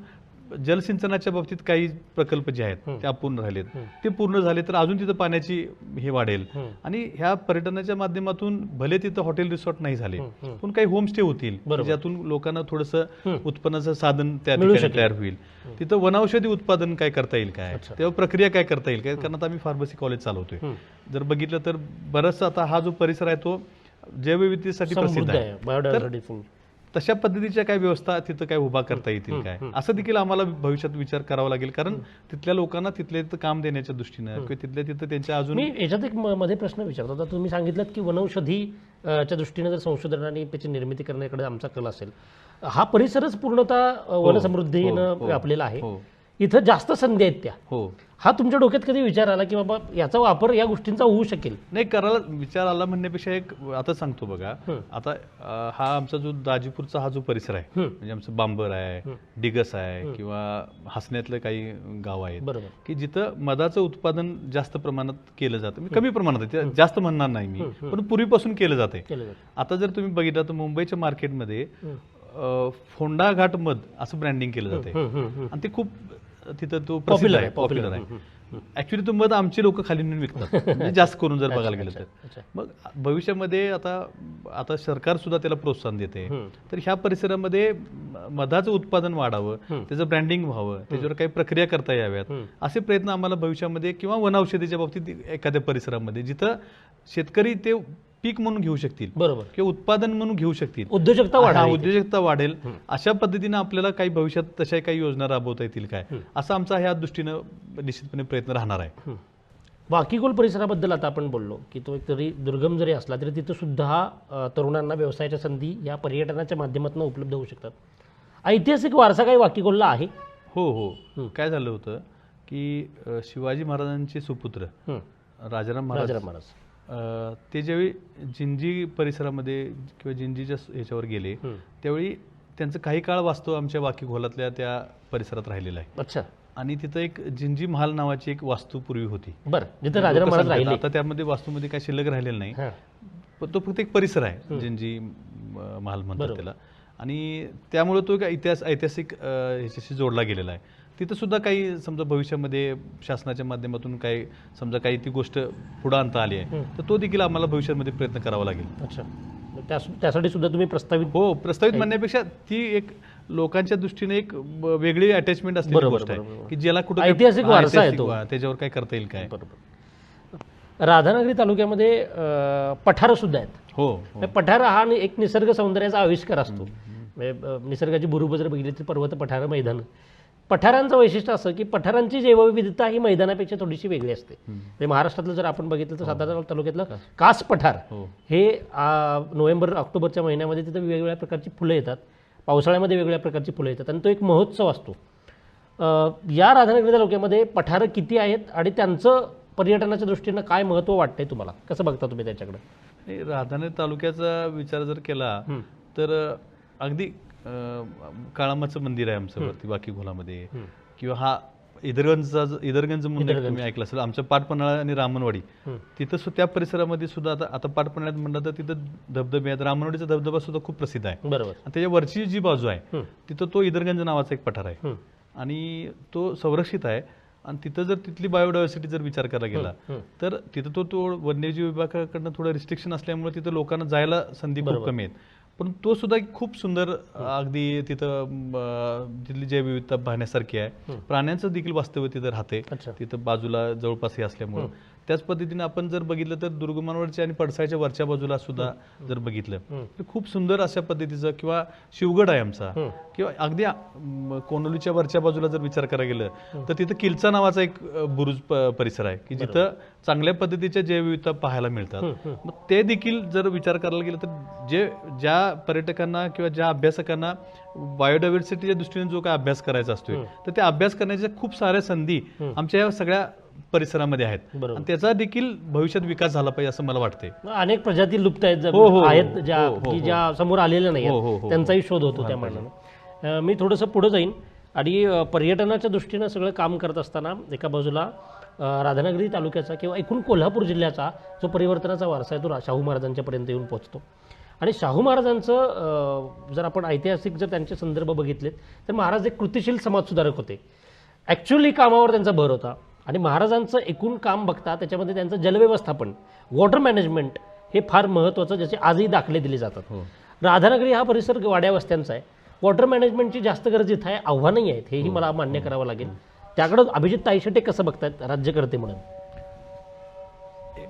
[SPEAKER 2] जलसिंचनाच्या बाबतीत काही प्रकल्प जे आहेत ते अपूर्ण राहिलेत, ते पूर्ण झाले तर अजून तिथं पाण्याची हे वाढेल. आणि ह्या पर्यटनाच्या माध्यमातून भले तिथं हॉटेल रिसॉर्ट नाही झाले पण काही होमस्टे होतील ज्यातून लोकांना थोडंसं उत्पन्नाचं साधन त्या ठिकाणी तयार होईल. तिथं वनौषधी उत्पादन काय करता येईल काय, तेव्हा प्रक्रिया काय करता येईल काय. कारण आता आम्ही फार्मसी कॉलेज चालवतोय. जर बघितलं तर बरंचसं आता हा जो परिसर आहे तो जैवविविधतेसाठी प्रसिद्ध आहे. तशा पद्धतीच्या काय व्यवस्था तिथं काय उभा करता येतील काय, असं देखील आम्हाला भविष्यात विचार करावा लागेल. कारण तिथल्या लोकांना तिथले काम देण्याच्या दृष्टीनं किंवा तिथल्या तिथं त्यांच्या अजून.
[SPEAKER 1] मी याच्यात एक मध्ये प्रश्न विचारतो. आता तुम्ही सांगितलं की वनौषधी च्या दृष्टीने जर संशोधन आणि त्याची निर्मिती करण्याकडे आमचा कल असेल, हा परिसरच पूर्णतः वनसमृद्धीनं व्यापलेला आहे. इथं जास्त संधी आहेत त्या. हा तुमच्या डोक्यात कधी विचार आला की बाबा याचा वापर या गोष्टींचा होऊ शकेल?
[SPEAKER 2] नाही, करायला विचार आला म्हणण्यापेक्षा एक आता सांगतो बघा. आता हा आमचा जो दाजीपूरचा हा जो परिसर आहे, म्हणजे आमचं बांबर आहे, डिगस आहे किंवा हसण्यातलं काही गाव आहेत की जिथं मधाचं उत्पादन जास्त प्रमाणात केलं जातं. कमी प्रमाणात, जास्त म्हणणार नाही मी, पण पूर्वीपासून केलं जाते. आता जर तुम्ही बघितलं तर मुंबईच्या मार्केटमध्ये फोंडा घाट मध असं ब्रँडिंग केलं जाते आणि ते खूप तिथं तो प्रसिद्ध आहे, पॉप्युलर आहे. ऍक्च्युली तो मध आमचे लोक खाली नेऊन विकतात, म्हणजे जास्त करून जर बघायला गेलं तर. मग भविष्यामध्ये आता सरकार सुद्धा त्याला प्रोत्साहन देते. तर ह्या परिसरामध्ये मधाचं उत्पादन वाढावं, त्याचं ब्रँडिंग व्हावं, त्याच्यावर काही प्रक्रिया करता याव्यात, असे प्रयत्न आम्हाला भविष्यामध्ये किंवा वनौषधीच्या बाबतीत एखाद्या परिसरामध्ये जिथं शेतकरी ते पीक म्हणून घेऊ शकतील, बरोबर, किंवा उत्पादन म्हणून घेऊ शकतील, उद्योजकता वाढेल. अशा पद्धतीने आपल्याला काही भविष्यात तशा काही योजना राबवता येतील काय, असं आमचा ह्या दृष्टीनं निश्चितपणे प्रयत्न राहणार आहे.
[SPEAKER 1] वाकीकोल परिसराबद्दल आता आपण बोललो की तो एक तरी दुर्गम जरी असला तरी तिथं सुद्धा तरुणांना व्यवसायाच्या संधी या पर्यटनाच्या माध्यमातून उपलब्ध होऊ शकतात. ऐतिहासिक वारसा काही वाकीकोलला आहे?
[SPEAKER 2] हो. काय झालं होतं की शिवाजी महाराजांचे सुपुत्र राजाराम महाराज ते ज्यावेळी जिंजी परिसरामध्ये किंवा जिंजीच्या ह्याच्यावर गेले त्यावेळी त्यांचं काही काळ वास्तव आमच्या वाकीकोलातल्या त्या परिसरात राहिलेलं आहे.
[SPEAKER 1] अच्छा.
[SPEAKER 2] आणि तिथं एक जिंजी महाल नावाची एक वास्तू पूर्वी होती.
[SPEAKER 1] बरं, जिथे राजाराम महाराज राहिले.
[SPEAKER 2] आता त्यामध्ये वास्तूमध्ये काही शिल्लक राहिलेलं नाही, पण तो फक्त एक परिसर आहे, जिंजी महाल म्हणतात त्याला. आणि त्यामुळे तो एक ऐतिहासिक ह्याच्याशी जोडला गेलेला आहे. तिथं सुद्धा काही समजा भविष्यामध्ये शासनाच्या माध्यमातून काही समजा काही ती गोष्ट पुढे आणता आली आहे तर तो देखील आम्हाला भविष्यामध्ये प्रयत्न करावा लागेल.
[SPEAKER 1] अच्छा. त्यासाठी सुद्धा तुम्ही
[SPEAKER 2] प्रस्तावित म्हणण्यापेक्षा ती एक लोकांच्या दृष्टीने एक वेगळी अटॅचमेंट असलेली गोष्ट आहे की ज्याला कुठे
[SPEAKER 1] ऐतिहासिक वारसा आहे तो,
[SPEAKER 2] त्याच्यावर काय करता येईल काय.
[SPEAKER 1] राधानगरी तालुक्यामध्ये पठारं सुद्धा आहेत.
[SPEAKER 2] हो.
[SPEAKER 1] पठार हा एक निसर्ग सौंदर्याचा आविष्कार असतो. निसर्गाची भूरूप जर बघितली तर पर्वत, पठार, मैदान. पठारांचं वैशिष्ट्य असं की पठारांची जैवविविधता ही मैदानापेक्षा थोडीशी वेगळी असते. म्हणजे महाराष्ट्रातलं जर आपण बघितलं तर सातारा तालुक्यातलं कास पठार हे नोव्हेंबर ऑक्टोबरच्या महिन्यामध्ये तिथं वेगवेगळ्या प्रकारची फुलं येतात, पावसाळ्यामध्ये वेगवेगळ्या प्रकारची फुलं येतात आणि तो एक महोत्सव असतो. या राधानगरी तालुक्यामध्ये पठारं किती आहेत आणि त्यांचं पर्यटनाच्या दृष्टीनं काय महत्त्व वाटतंय तुम्हाला, कसं बघता तुम्ही त्याच्याकडे?
[SPEAKER 2] राधानगरी तालुक्याचा विचार जर केला तर अगदी काळामाचं मंदिर आहे आमचं वरती वाकीकोलामध्ये, किंवा हा इदरगंज म्हणून एक तुम्ही ऐकलं असेल, आमच्या पाटपन्हाळा आणि रामनवाडी तिथं त्या परिसरामध्ये सुद्धा आता पाटपन्हाळ्यात म्हणलं तर तिथं धबधबे आहेत. रामनवाडीचा धबधबा सुद्धा खूप प्रसिद्ध आहे.
[SPEAKER 1] बरोबर.
[SPEAKER 2] आणि त्याच्या वरची जी बाजू आहे तिथं तो इदरगंज नावाचा एक पठार आहे आणि तो संरक्षित आहे. आणि तिथं जर तिथली बायोडायव्हर्सिटी जर विचार करायला गेला तर तिथं तो वन्यजीव विभागाकडनं थोडं रिस्ट्रिक्शन असल्यामुळे तिथं लोकांना जायला संधी खूप कमी आहेत. पण तो सुद्धा एक खूप सुंदर अगदी तिथं तिथली जैवविविधता पाहण्यासारखी आहे. प्राण्यांचं देखील वास्तव्य तिथं राहते तिथं बाजूला जवळपास हे असल्यामुळे. त्याच पद्धतीने आपण जर बघितलं तर दुर्गमानवरच्या आणि पडसाळच्या वरच्या बाजूला सुद्धा जर बघितलं तर खूप सुंदर अशा पद्धतीचं, किंवा शिवगड आहे आमचा, किंवा अगदी कोनोलीच्या वरच्या बाजूला जर विचार करायला गेलं तर तिथं किल्चा नावाचा एक बुरुज परिसर आहे की जिथं चांगल्या पद्धतीच्या जैवविविधता पाहायला मिळतात. मग ते देखील जर विचार करायला गेलं तर ज्या पर्यटकांना किंवा ज्या अभ्यासकांना बायोडायव्हर्सिटीच्या दृष्टीने जो काय अभ्यास करायचा असतोय तर त्या अभ्यास करण्याच्या खूप साऱ्या संधी आमच्या या सगळ्या परिसरामध्ये आहेत आणि त्याचा देखील भविष्यात विकास झाला पाहिजे असं मला वाटते.
[SPEAKER 1] अनेक प्रजाती लुप्त आहेत ज्या समोर आलेल्या नाही, त्यांचाही शोध होतो त्या मानाने. मी थोडंसं पुढे जाईन आणि पर्यटनाच्या दृष्टीनं सगळं काम करत असताना एका बाजूला राधानगरी तालुक्याचा किंवा एकूण कोल्हापूर जिल्ह्याचा जो परिवर्तनाचा वारसा आहे तो शाहू महाराजांच्या पर्यंत येऊन पोहोचतो. आणि शाहू महाराजांचं जर आपण ऐतिहासिक जर त्यांचे संदर्भ बघितलेत तर महाराज एक कृतिशील समाजसुधारक होते. ॲक्च्युअली कामावर त्यांचा भर होता आणि महाराजांचं एकूण काम बघता त्याच्यामध्ये त्यांचं जलव्यवस्थापन, वॉटर मॅनेजमेंट हे फार महत्त्वाचं, ज्याचे आजही दाखले दिले जातात. राधानगरी हा परिसर वाड्या वस्त्यांचा आहे. वॉटर मॅनेजमेंटची जास्त गरज इथं आहे, आव्हानही आहेत, हेही मला मान्य करावं लागेल. त्याकडं अभिजित तायशेटे कसं बघतायत राज्यकर्ते म्हणून?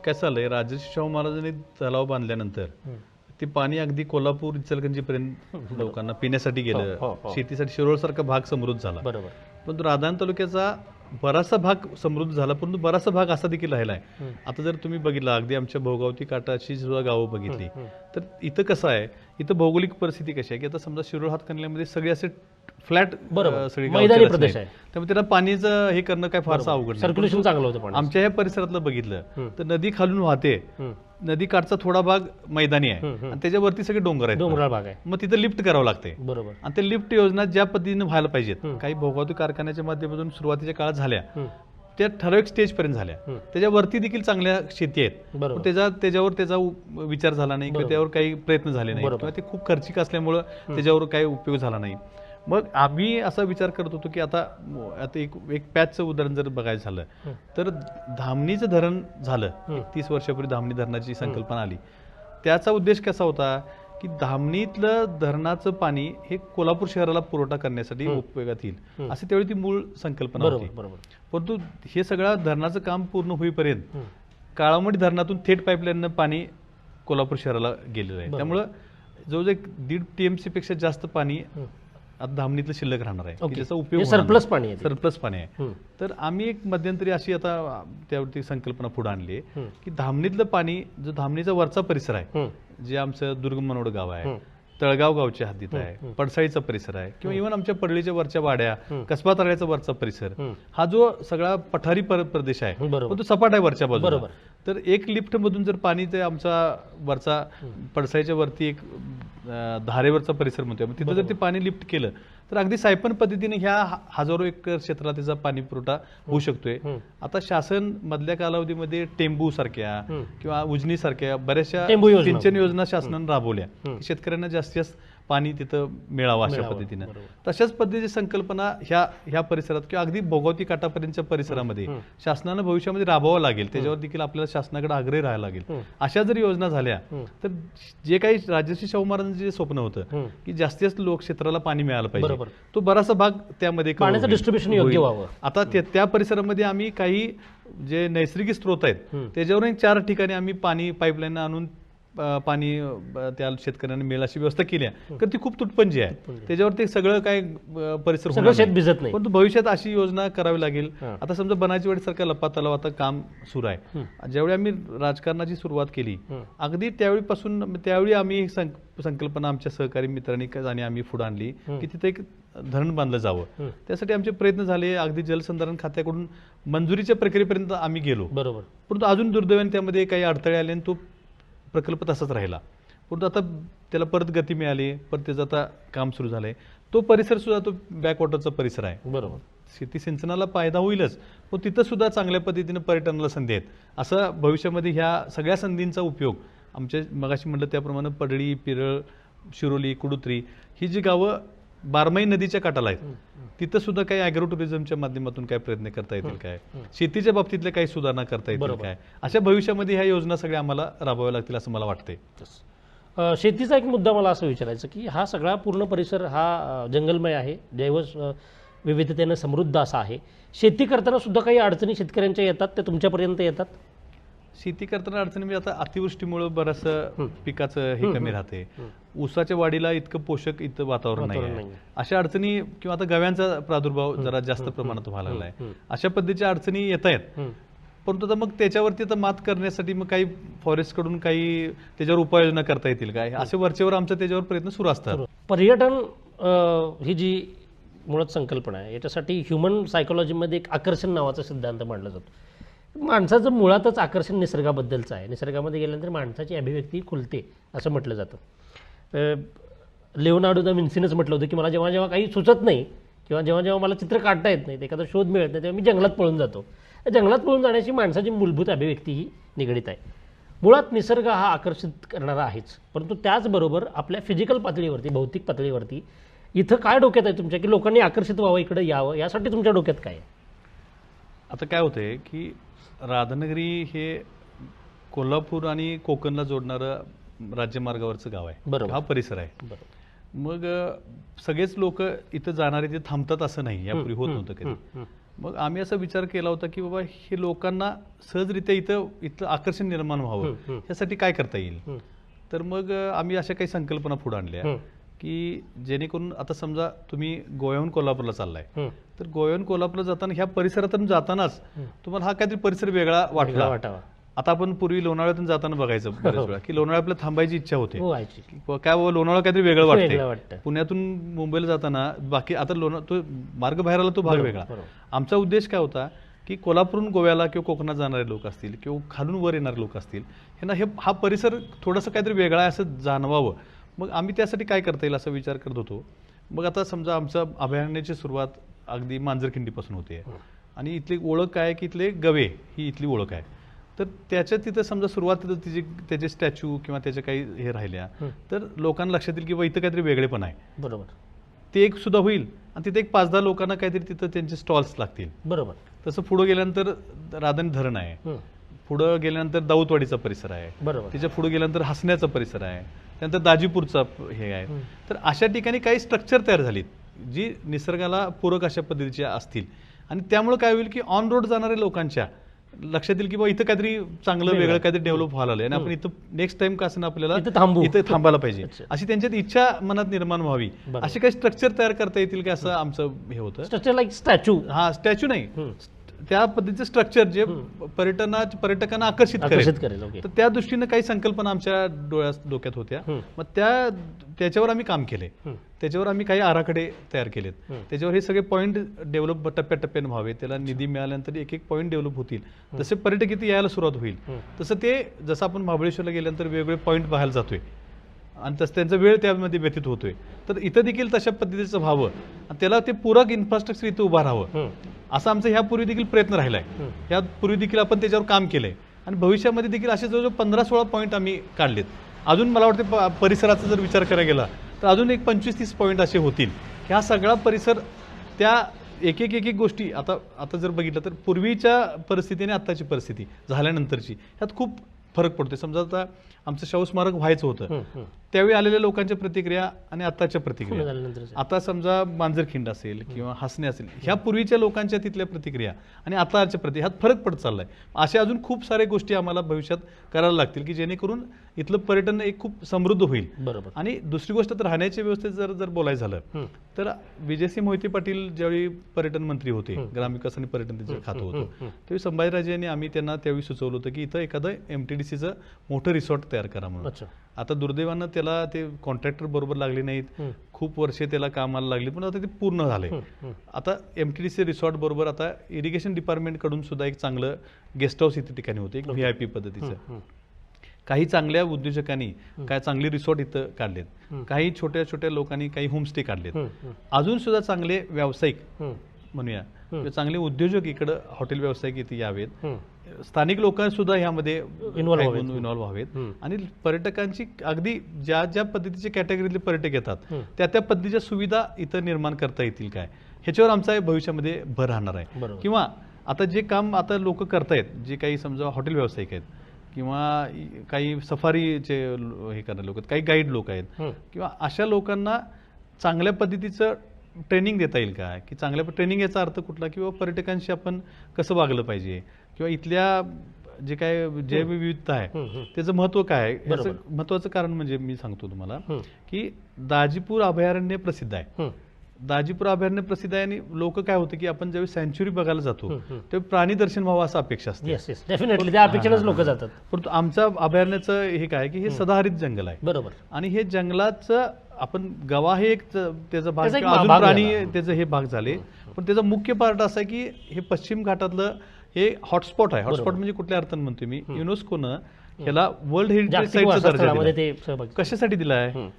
[SPEAKER 2] कसं आलंय, राजर्षी शाहू महाराजांनी तलाव बांधल्यानंतर ते पाणी अगदी कोल्हापूर इचलकरंजीपर्यंत लोकांना पिण्यासाठी गेलं. शेतीसाठी शिरोळसारखा भाग समृद्ध झाला.
[SPEAKER 1] बरोबर.
[SPEAKER 2] परंतु राधान तालुक्याचा बराचसा भाग समृद्ध झाला, परंतु बराचसा भाग असा देखील राहिला आहे. आता जर तुम्ही बघितला अगदी आमच्या भोगावती काठाची सुद्धा गावं बघितली तर इथं कसं आहे, इथं भौगोलिक परिस्थिती कशी आहे की आता समजा शिरोळ हातकणंगल्यामध्ये सगळे असे फ्लॅट सगळी
[SPEAKER 1] मैदानी प्रदेश आहे,
[SPEAKER 2] त्यामुळे त्यांना पाणीचं हे करणं काय फारसं अवघड,
[SPEAKER 1] सर्क्युलेशन चांगलं होतं.
[SPEAKER 2] आमच्या ह्या परिसरातलं बघितलं तर नदी खालून वाहते, नदी काठचा थोडा भाग मैदानी आहे आणि त्याच्यावरती सगळे डोंगर आहेत,
[SPEAKER 1] डोंगराळ भाग आहे.
[SPEAKER 2] मग तिथं लिफ्ट करावं लागते.
[SPEAKER 1] बरोबर.
[SPEAKER 2] आणि ते लिफ्ट योजना ज्या पद्धतीने व्हायला पाहिजेत, काही भोगावती कारखान्याच्या माध्यमातून सुरुवातीच्या काळात झाल्या, त्या ठराविक स्टेज पर्यंत झाल्या. त्याच्यावरती देखील चांगल्या शेती आहेत, त्याच्यावर त्याचा विचार झाला नाही किंवा त्यावर काही प्रयत्न झाले नाही किंवा ते खूप खर्चिक असल्यामुळं त्याच्यावर काही उपयोग झाला नाही. मग आम्ही असा विचार करत होतो की आता एक पॅचचं उदाहरण जर बघायचं झालं तर धामणीचं धरण झालं. 30 वर्षापूर्वी धामणी धरणाची संकल्पना आली. त्याचा उद्देश कसा होता की धामणीतलं धरणाचं पाणी हे कोल्हापूर शहराला पुरवठा करण्यासाठी उपयोगात येईल, अशी त्यावेळी ती मूळ संकल्पना होती. परंतु हे सगळं धरणाचं काम पूर्ण होईपर्यंत काळामडी धरणातून थेट पाईपलाईननं पाणी कोल्हापूर शहराला गेलेलं आहे. त्यामुळं जवळजवळ 1.5 TMC पेक्षा जास्त पाणी आता धामणीतलं शिल्लक राहणार आहे, त्याचा उपयोग
[SPEAKER 1] सरप्लस पाणी
[SPEAKER 2] आहे. तर आम्ही एक मध्यंतरी अशी आता त्यावरती संकल्पना पुढे आणली की धामणीतलं पाणी, जो धामणीचा वरचा परिसर आहे, जे आमचं दुर्गमनोड गाव आहे, तळगाव गावच्या हद्दीत आहे, पडसाळीचा परिसर आहे, किंवा इव्हन आमच्या पडळीच्या वरच्या वाड्या, कसबा तळ्याचा वरचा परिसर, हा जो सगळा पठारी प्रदेश आहे पण तो सपाट आहे वरच्या बाजूला. तर एक लिफ्ट मधून जर पाणी ते आमचा वरचा पडसाळीच्या वरती एक धारेवरचा परिसर म्हणतोय, तिथं जर ते पाणी लिफ्ट केलं तर अगदी सायपन पद्धतीने ह्या हजारो एकर क्षेत्राला त्याचा पाणी पुरवठा होऊ शकतोय. आता शासन मधल्या कालावधीमध्ये टेंबू सारख्या किंवा उजनी सारख्या बऱ्याचशा सिंचन योजना शासनाने राबवल्या, शेतकऱ्यांना जास्तीत जास्त पाणी तिथं मिळावं अशा पद्धतीनं. तशाच पद्धतीची संकल्पना ह्या परिसरात किंवा अगदी भोगावती काठापर्यंतच्या परिसरामध्ये शासनानं भविष्यामध्ये राबवावं लागेल. त्याच्यावर देखील आपल्याला शासनाकडे आग्रही राहायला लागेल. अशा जर योजना झाल्या तर जे काही राजर्षी शाहू महाराजांचं जे स्वप्न होतं की जास्तीत जास्त लोक क्षेत्राला पाणी मिळालं पाहिजे, तो बराचसा भाग त्यामध्ये
[SPEAKER 1] पाण्याचं डिस्ट्रीब्युशन योग्य व्हावं.
[SPEAKER 2] आता त्या परिसरामध्ये आम्ही काही जे नैसर्गिक स्रोत आहेत त्याच्यावर 4 ठिकाणी आम्ही पाणी पाईपलाईन आणून पाणी त्या शेतकऱ्यांना मिळेल अशी व्यवस्था केली आहे. तर ती खूप तुटपंजी आहे, त्याच्यावर ते सगळं काय परिसर
[SPEAKER 1] भिजत नाही.
[SPEAKER 2] परंतु भविष्यात अशी योजना करावी लागेल. आता समजा बनाची वाडी सारखा लपा तलाव आता काम सुरू आहे. ज्यावेळी आम्ही राजकारणाची सुरुवात केली अगदी त्यावेळी आम्ही संकल्पना आमच्या सहकारी मित्रांनी आणि आम्ही पुढे आणली की तिथे एक धरण बांधलं जावं. त्यासाठी आमचे प्रयत्न झाले, अगदी जलसंधारण खात्याकडून मंजुरीच्या प्रक्रियेपर्यंत आम्ही गेलो. परंतु अजून दुर्दैवाने त्यामध्ये काही अडथळे आले आणि तो प्रकल्प तसाच राहिला. परंतु आता त्याला परत गती मिळाली, परत त्याचं आता काम सुरू झालंय. तो परिसर सुद्धा तो बॅकवॉटरचा परिसर आहे. शेती सिंचनाला फायदा होईलच, पण तिथं सुद्धा चांगल्या पद्धतीनं पर्यटनाला संधी आहेत. असं भविष्यामध्ये ह्या सगळ्या संधींचा उपयोग आमच्या मगाशी म्हटलं त्याप्रमाणे पडळी, पिरळ, शिरोली, कुडुत्री ही जी गावं बारमाही नदीच्या काठाला आहेत, तिथं सुद्धा काही ॲग्रो टुरिझमच्या माध्यमातून काय प्रयत्न करता येतील काय, शेतीच्या बाबतीतले काही सुधारणा करता येतील काय, अशा भविष्यामध्ये ह्या योजना सगळ्या आम्हाला राबवाव्या लागतील असं मला वाटतंय.
[SPEAKER 1] शेतीचा एक मुद्दा मला असं विचारायचं की हा सगळा पूर्ण परिसर हा जंगलमय आहे, विविधतेनं समृद्ध असा आहे. शेती करताना सुद्धा काही अडचणी शेतकऱ्यांच्या येतात, त्या तुमच्यापर्यंत येतात?
[SPEAKER 2] शेती करताना अडचणी म्हणजे आता अतिवृष्टीमुळे बरंचसं पिकाचं हे कमी राहते, ऊसाच्या वाढीला इतकं पोषक इथं वातावरण नाही, अशा अडचणी किंवा आता गव्यांचा प्रादुर्भाव जरा जास्त प्रमाणात व्हायला लागलाय, अशा पद्धतीच्या अडचणी येत आहेत. परंतु आता मग त्याच्यावरती आता मात करण्यासाठी मग काही फॉरेस्टकडून काही त्याच्यावर उपाययोजना करता येतील काय, असे वरचेवर आमचं त्याच्यावर प्रयत्न सुरू असतात.
[SPEAKER 1] पर्यटन ही जी मुळात संकल्पना आहे, याच्यासाठी ह्युमन सायकोलॉजीमध्ये एक आकर्षण नावाचा सिद्धांत मांडला जातो. माणसाचं मुळातच आकर्षण निसर्गाबद्दलचं आहे. निसर्गामध्ये गेल्यानंतर माणसाची अभिव्यक्ती खुलते असं म्हटलं जातं. लिओनार्डो दा विन्सीनंच म्हटलं होतं की मला जेव्हा जेव्हा काही सुचत नाही किंवा जेव्हा जेव्हा मला चित्र काढता येत नाही, एखादा शोध मिळत नाही, तेव्हा मी जंगलात पळून जातो. जंगलात पळून जाण्याची माणसाची मूलभूत अभिव्यक्ती ही निगडीत आहे. मुळात निसर्ग हा आकर्षित करणारा आहेच, परंतु त्याचबरोबर आपल्या फिजिकल पातळीवरती, भौतिक पातळीवरती इथं काय डोक्यात आहे तुमच्या की लोकांनी आकर्षित व्हावं, इकडे यावं, यासाठी तुमच्या डोक्यात काय आहे?
[SPEAKER 2] आता काय होतंय की राधानगरी हे कोल्हापूर आणि कोकणला जोडणारं राज्यमार्गावरचं गाव आहे,
[SPEAKER 1] बरोबर,
[SPEAKER 2] हा परिसर आहे.
[SPEAKER 1] बरोबर.
[SPEAKER 2] मग सगळेच लोक इथं जाणारे ते थांबतात असं नाही, यापूर्वी होत नव्हतं कधी. मग आम्ही असा विचार केला होता की बाबा हे लोकांना सहजरित्या इथं आकर्षण निर्माण व्हावं, यासाठी काय करता येईल. तर मग आम्ही अशा काही संकल्पना पुढे आणल्या की जेणेकरून आता समजा तुम्ही गोव्याहून कोल्हापूरला चाललाय, तर गोव्याहून कोल्हापूरला जाताना ह्या परिसरातून जातानाच तुम्हाला हा काहीतरी परिसर वेगळा वाटावा. आता आपण पूर्वी लोणावळ्यातून जाताना बघायचं बऱ्याच वेळा की लोणावळ्यात आपल्याला थांबायची इच्छा होते, काय बाबा लोणावळा काहीतरी वेगळं वाटतं. पुण्यातून मुंबईला जाताना बाकी आता तो मार्ग बाहेर आला, तो भाग वेगळा. आमचा उद्देश काय होता की कोल्हापूरून गोव्याला किंवा कोकणात जाणारे लोक असतील किंवा खालून वर येणारे लोक असतील, ह्यांना हा परिसर थोडंसं काहीतरी वेगळा आहे असं जाणवावं. मग आम्ही त्यासाठी काय करता येईल असा विचार करत होतो. मग आता समजा आमचं अभयारण्याची सुरुवात अगदी मांजरखिंडीपासून होते आणि इथली ओळख काय आहे की इथले गवे ही इथली ओळख आहे. तर त्याच्या तिथं समजा सुरुवातीला त्याचे स्टॅच्यू किंवा त्याच्या काही हे राहिल्या तर लोकांना लक्षात येईल की बाबा इथं काहीतरी वेगळेपण आहे, बरोबर, ते एक सुद्धा होईल. आणि तिथे एक 5-10 लोकांना काहीतरी तिथं त्यांचे स्टॉल्स लागतील, बरोबर. तसं पुढे गेल्यानंतर राधानी धरण आहे, पुढं गेल्यानंतर दाऊदवाडीचा परिसर आहे, बरोबर, त्याच्या पुढे गेल्यानंतर हसण्याचा परिसर आहे, त्यानंतर दाजीपूरचा हे आहे. तर अशा ठिकाणी काही स्ट्रक्चर तयार झालीत जी निसर्गाला पूरक अशा पद्धतीच्या असतील आणि त्यामुळे काय होईल की ऑन रोड जाणाऱ्या लोकांच्या लक्षात येईल की बाबा इथं काहीतरी चांगलं वेगळं काहीतरी डेव्हलप व्हायला लागलं आणि आपण इथं नेक्स्ट टाइम का असं आपल्याला इथं थांबायला पाहिजे, अशी त्यांच्यात इच्छा मनात निर्माण व्हावी, असे काही स्ट्रक्चर तयार करता येतील की असं आमचं हे होतं.
[SPEAKER 1] स्ट्रक्चर लाईक स्टॅच्यू, हा
[SPEAKER 2] स्टॅच्यू नाही, त्या पद्धतीचं स्ट्रक्चर जे पर्यटकांना आकर्षित करेल. तर त्या दृष्टीनं काही संकल्पना आमच्या डोक्यात होत्या. मग त्याच्यावर आम्ही काम केले, त्याच्यावर आम्ही काही आराखडे तयार केलेत, त्याच्यावर हे सगळे पॉईंट डेव्हलप टप्प्याटप्प्याने व्हावे, त्याला निधी मिळाल्यानंतर एक एक पॉईंट डेव्हलप होतील. जसे पर्यटक इथे यायला सुरुवात होईल तसं ते जसं आपण महाबळेश्वरला गेल्यानंतर वेगवेगळे पॉईंट पाहायला जातोय आणि तसं त्यांचा वेळ त्यामध्ये व्यतीत होतोय, तर इथं देखील तशा पद्धतीचं व्हावं आणि त्याला ते पूरक इन्फ्रास्ट्रक्चर इथं उभा राहावं, असा आमचा ह्यापूर्वी देखील प्रयत्न राहिलाय. ह्यापूर्वी देखील आपण त्याच्यावर काम केलंय आणि भविष्यामध्ये देखील असे जवळजवळ 15-16 पॉईंट आम्ही काढलेत. अजून मला वाटतं परिसराचा जर विचार करायला गेला तर अजून एक 25-30 पॉईंट असे होतील. ह्या सगळा परिसर त्या एक एक गोष्टी आता जर बघितलं तर पूर्वीच्या परिस्थितीने आत्ताची परिस्थिती झाल्यानंतरची ह्यात खूप फरक पडतोय. समजा आता आमचं शाहू स्मारक व्हायचं होतं त्यावेळी आलेल्या लोकांच्या प्रतिक्रिया आणि आताच्या प्रतिक्रिया, आता समजा मांजरखिंड असेल किंवा हसणे असेल, ह्या पूर्वीच्या लोकांच्या तिथल्या प्रतिक्रिया आणि आताच्या ह्यात फरक पडत चाललाय. अशा अजून खूप साऱ्या गोष्टी आम्हाला भविष्यात करायला लागतील की जेणेकरून इथलं पर्यटन एक खूप समृद्ध होईल. बरोबर. आणि दुसरी गोष्ट तर राहण्याच्या व्यवस्थेत जर बोलायचं झालं तर विजयसिंह मोहिते पाटील ज्यावेळी पर्यटन मंत्री होते, ग्रामविकास आणि पर्यटन त्यांचं खातं होतं, त्यावेळी संभाजीराजे यांनी आम्ही त्यांना त्यावेळी सुचवलं होतं की इथं एखादं MTDCचं मोठं रिसॉर्ट तयार करा म्हणून. आता दुर्दैवानं त्याला ते कॉन्ट्रॅक्टर बरोबर लागले नाहीत, खूप वर्षे त्याला कामाला लागली, पण आता ते पूर्ण झालंय. आता MTDC रिसॉर्ट बरोबर आता इरिगेशन डिपार्टमेंट कडून सुद्धा एक चांगलं गेस्ट हाऊस इथे ठिकाणी होते, एक VIP पद्धतीचं. काही चांगल्या उद्योजकांनी काय चांगले रिसॉर्ट इथं काढलेत, काही छोट्या छोट्या लोकांनी काही होमस्टे काढलेत, अजून सुद्धा चांगले व्यावसायिक म्हणूया किंवा चांगले उद्योजक इकडं हॉटेल व्यावसायिक इथे यावेत,
[SPEAKER 1] हं.
[SPEAKER 2] स्थानिक लोकांसुद्धा ह्यामध्ये
[SPEAKER 1] Involve व्हावेत.
[SPEAKER 2] इन्व्हॉल्व्ह व्हावेत आणि पर्यटकांची अगदी ज्या ज्या पद्धतीचे कॅटेगरीतले पर्यटक येतात त्या त्या पद्धतीच्या सुविधा इथं निर्माण करता येतील काय, ह्याच्यावर आमचा भविष्यामध्ये भर राहणार आहे.
[SPEAKER 1] बरोबर.
[SPEAKER 2] किंवा आता जे काम आता लोक करतायत, जे काही समजा हॉटेल व्यावसायिक आहेत किंवा काही सफारीचे हे करणारे लोक आहेत, काही गाईड लोक आहेत, किंवा अशा लोकांना चांगल्या पद्धतीचं ट्रेनिंग देता येईल का, की चांगल्या ट्रेनिंग याचा अर्थ कुठला, किंवा पर्यटकांशी आपण कसं वागलं पाहिजे, किंवा इथल्या जे काय जैवविविधता आहे त्याचं महत्त्व काय आहे. याचं महत्त्वाचं कारण म्हणजे मी सांगतो तुम्हाला की दाजीपूर अभयारण्य प्रसिद्ध आहे. दाजीपूर अभयारण्य प्रसिद्ध आहे आणि लोक काय होतं की आपण ज्यावेळी सँच्युरी बघायला जातो तेव्हा प्राणी दर्शन व्हावं असं अपेक्षा असते.
[SPEAKER 1] येस येस डेफिनेटली त्या अपेक्षेनेच लोक जातात.
[SPEAKER 2] परंतु आमच्या अभयारण्याचं हे काय की हे सदाहरित जंगल आहे.
[SPEAKER 1] बरोबर.
[SPEAKER 2] आणि हे जंगलाचं आपण गवा हे एक त्याचा भाग
[SPEAKER 1] त्याचा एक
[SPEAKER 2] किंवा अजून
[SPEAKER 1] भाग
[SPEAKER 2] प्राणी
[SPEAKER 1] झाला.
[SPEAKER 2] त्याचे हे भाग झाले, पण त्याचा मुख्य पार्ट असा आहे की हे पश्चिम घाटातलं हे हॉटस्पॉट आहे. हॉटस्पॉट म्हणजे कुठल्या अर्थानं म्हणतोय मी, युनेस्कोनं ह्याला वर्ल्ड हेरिटेज
[SPEAKER 1] जागतिक
[SPEAKER 2] साईटचा दर्जा
[SPEAKER 1] वारसास्थळामध्ये
[SPEAKER 2] दिलाय.
[SPEAKER 1] ते सहभागी.
[SPEAKER 2] कशासाठी दिला आहे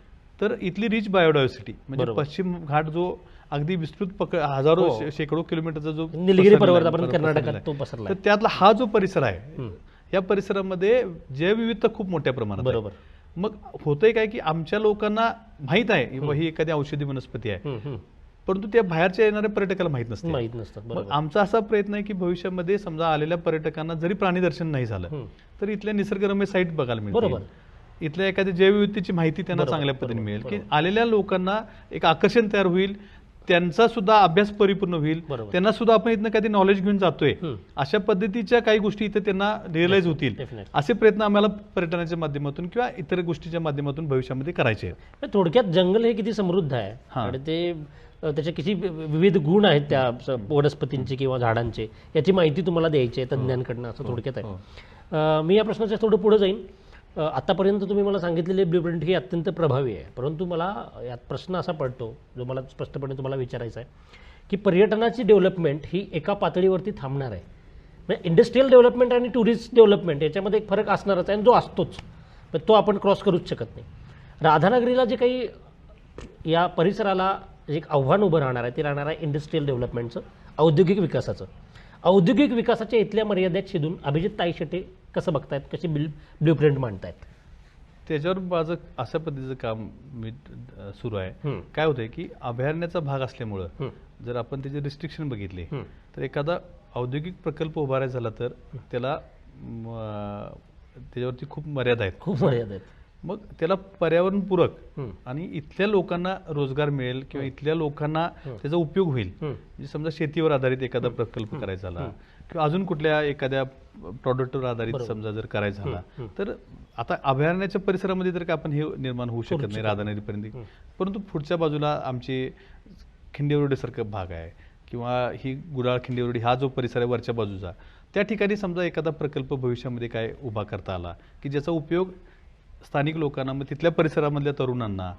[SPEAKER 2] तर इथली रिच बायोडायव्हर्सिटी म्हणजे पश्चिम घाट जो अगदी विस्तृत हजारो शेकडो किलोमीटरचा जो
[SPEAKER 1] निलगिरी पर्वत
[SPEAKER 2] पसरलेला
[SPEAKER 1] आपण
[SPEAKER 2] आहे,
[SPEAKER 1] कर्नाटकात तो पसरला
[SPEAKER 2] तर त्यातला हा जो परिसर आहे या परिसरामध्ये जैवविविधता खूप मोठ्या प्रमाणात आहे.
[SPEAKER 1] बरोबर.
[SPEAKER 2] मग होतंय काय की आमच्या लोकांना माहित आहे ही एखादी औषधी वनस्पती आहे, परंतु त्या बाहेरच्या येणाऱ्या पर्यटकाला माहित नसते.
[SPEAKER 1] माहित नसतं.
[SPEAKER 2] मग आमचा असा प्रयत्न आहे की भविष्यामध्ये समजा आलेल्या पर्यटकांना जरी प्राणी दर्शन नाही झालं तर इथल्या निसर्गरम्य साईट बघायला मिळतील, इथल्या एखाद्या जैवविविधतेची माहिती त्यांना चांगल्या पद्धतीने मिळेल, की आलेल्या लोकांना एक आकर्षण तयार होईल, त्यांचा सुद्धा अभ्यास परिपूर्ण होईल, त्यांना सुद्धा आपण इथनं काही नॉलेज घेऊन जातोय अशा पद्धतीच्या काही गोष्टी इथे त्यांना रिअलाइज होतील. असे प्रयत्न आम्हाला पर्यटनाच्या माध्यमातून किंवा इतर गोष्टीच्या माध्यमातून भविष्यामध्ये करायचे आहेत.
[SPEAKER 1] थोडक्यात जंगल हे किती समृद्ध आहे आणि ते त्याचे किती विविध गुण आहेत त्या वनस्पतींचे किंवा झाडांचे याची माहिती तुम्हाला द्यायची आहे तज्ज्ञांकडनं, असं थोडक्यात आहे. मी या प्रश्नाच्या थोडं पुढे जाईन. आतापर्यंत तुम्ही मला सांगितलेले ब्ल्यूप्रिंट ही अत्यंत प्रभावी आहे, परंतु मला यात प्रश्न असा पडतो जो मला स्पष्टपणे तुम्हाला विचारायचा आहे की पर्यटनाची डेव्हलपमेंट ही एका पातळीवरती थांबणार आहे. म्हणजे इंडस्ट्रियल डेव्हलपमेंट आणि टुरिस्ट डेव्हलपमेंट याच्यामध्ये एक फरक असणारच आहे आणि जो असतोच, पण तो आपण क्रॉस करूच शकत नाही. राधानगरीला जे काही या परिसराला जे एक आव्हान उभं राहणार आहे ते राहणार आहे इंडस्ट्रियल डेव्हलपमेंटचं, औद्योगिक विकासाचं. औद्योगिक विकासाच्या इथल्या मर्यादेत शिदून अभिजित ताईशेटे कसं बघतायत, कशी ब्ल्यूप्रिंट मांडतायत?
[SPEAKER 2] त्याच्यावर माझं अशा पद्धतीचं काम मी सुरू आहे. काय होतंय की अभयारण्याचा भाग असल्यामुळं जर आपण त्याचे रिस्ट्रिक्शन बघितले तर एखादा औद्योगिक प्रकल्प उभारायचा झाला तर त्याला त्याच्यावरती खूप मर्यादा आहेत.
[SPEAKER 1] खूप मर्यादा आहेत.
[SPEAKER 2] मग त्याला पर्यावरणपूरक आणि इथल्या लोकांना रोजगार मिळेल किंवा इथल्या लोकांना त्याचा उपयोग होईल. म्हणजे समजा शेतीवर आधारित एखादा प्रकल्प करायचा झाला किंवा अजून कुठल्या एखाद्या प्रॉडक्टवर आधारित समजा जर करायचा झाला तर आता अभयारण्याच्या परिसरामध्ये तर काय आपण हे निर्माण होऊ शकत नाही राधानगरीपर्यंत, परंतु पुढच्या बाजूला आमचे खिंडेवरडीसारखा भाग आहे किंवा ही गुडाळ खिंडेवरडी हा जो परिसर आहे वरच्या बाजूचा, त्या ठिकाणी समजा एखादा प्रकल्प भविष्यामध्ये काय उभा करता आला की ज्याचा उपयोग स्थानिक लोकांना मग तिथल्या परिसरामधल्या तरुणांना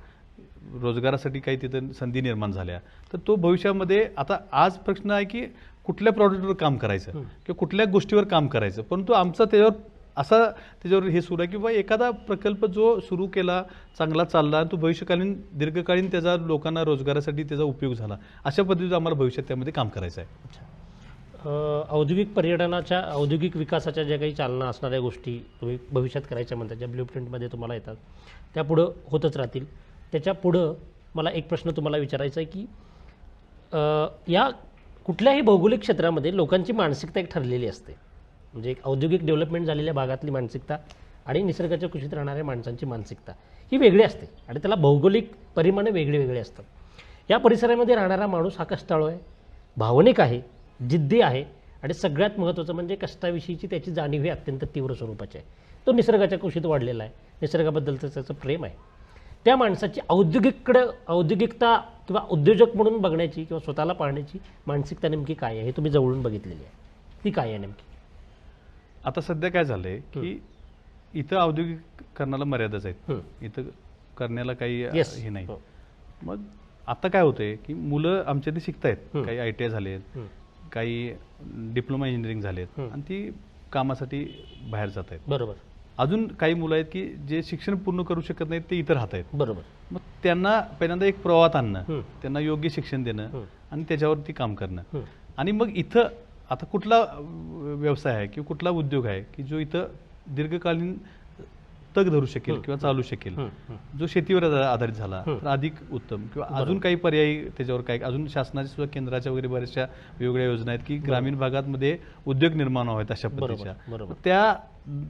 [SPEAKER 2] रोजगारासाठी काही तिथं संधी निर्माण झाल्या तर तो भविष्यामध्ये आता आज प्रश्न आहे की कुठल्या प्रॉडक्टवर काम करायचं किंवा कुठल्या गोष्टीवर काम करायचं, परंतु आमचा त्याच्यावर हे सुरू आहे की बाबा एखादा प्रकल्प जो सुरू केला चांगला चालला तो भविष्यकालीन दीर्घकालीन त्याचा लोकांना रोजगारासाठी त्याचा उपयोग झाला अशा पद्धतीचं आम्हाला भविष्यात त्यामध्ये काम करायचं आहे.
[SPEAKER 1] औद्योगिक पर्यटनाच्या औद्योगिक विकासाच्या ज्या काही चालना असणाऱ्या गोष्टी तुम्ही भविष्यात करायच्या म्हणतात ज्या ब्ल्यूप्रिंटमध्ये तुम्हाला येतात त्या पुढं होतच राहतील. त्याच्या पुढं मला एक प्रश्न तुम्हाला विचारायचा आहे की या कुठल्याही भौगोलिक क्षेत्रामध्ये लोकांची मानसिकता एक ठरलेली असते. म्हणजे एक औद्योगिक डेव्हलपमेंट झालेल्या भागातली मानसिकता आणि निसर्गाच्या कुशीत राहणाऱ्या माणसांची मानसिकता ही वेगळी असते आणि त्याला भौगोलिक परिमाणे वेगळे वेगळे असतात. या परिसरामध्ये राहणारा माणूस हा कष्टाळू आहे, भावनिक आहे, जिद्दी आहे आणि सगळ्यात महत्त्वाचं म्हणजे कष्टाविषयीची त्याची जाणीव ही अत्यंत तीव्र स्वरूपाची आहे. तो निसर्गाच्या कुशीत वाढलेला आहे, निसर्गाबद्दलचं त्याचं प्रेम आहे. त्या माणसाची औद्योगिकता किंवा उद्योजक म्हणून बघण्याची किंवा स्वतःला पाहण्याची मानसिकता नेमकी काय आहे हे तुम्ही जवळून बघितलेली आहे, ती काय आहे नेमकी?
[SPEAKER 2] आता सध्या काय झालंय की इथं औद्योगिकरणाला मर्यादाच आहेत, इथं करण्याला काही हे नाही. मग आता काय होतंय की मुलं आमच्या इथे शिकतायत, काही ITI झालेत, काही डिप्लोमा इंजिनिअरिंग झालेत आणि ती कामासाठी बाहेर जात आहेत.
[SPEAKER 1] बरोबर.
[SPEAKER 2] अजून काही मुलं आहेत की जे शिक्षण पूर्ण करू शकत नाहीत ते इतर राहत आहेत.
[SPEAKER 1] बरोबर.
[SPEAKER 2] मग त्यांना पहिल्यांदा एक प्रवाहात आणणं, त्यांना योग्य शिक्षण देणं आणि त्याच्यावरती काम करणं. आणि मग इथं आता कुठला व्यवसाय आहे किंवा कुठला उद्योग आहे की जो इथं दीर्घकालीन तग धरू शकेल किंवा चालू शकेल, जो शेतीवर आधारित झाला तर अधिक उत्तम, किंवा अजून काही पर्यायी त्याच्यावर काही अजून शासनाच्या सुद्धा केंद्राच्या वगैरे बऱ्याचशा वेगवेगळ्या योजना आहेत की ग्रामीण भागामध्ये उद्योग निर्माण व्हावेत अशा पद्धतीच्या. त्या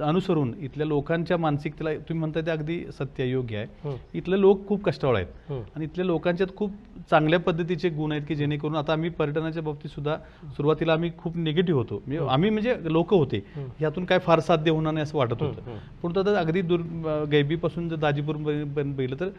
[SPEAKER 2] अनुसरून इथल्या लोकांच्या मानसिकतेला तुम्ही म्हणताय ते अगदी सत्य योग्य आहे. इथले लोक खूप कष्टाळू आहेत आणि इथल्या लोकांच्यात खूप चांगल्या पद्धतीचे गुण आहेत की जेणेकरून आता आम्ही पर्यटनाच्या बाबतीत सुद्धा सुरुवातीला आम्ही खूप निगेटिव्ह होतो, आम्ही म्हणजे लोक होते यातून काय फार साध्य होणार नाही असं वाटत होतं. पण आता अगदी गैबीपासून जर दाजीपूर बघितलं तर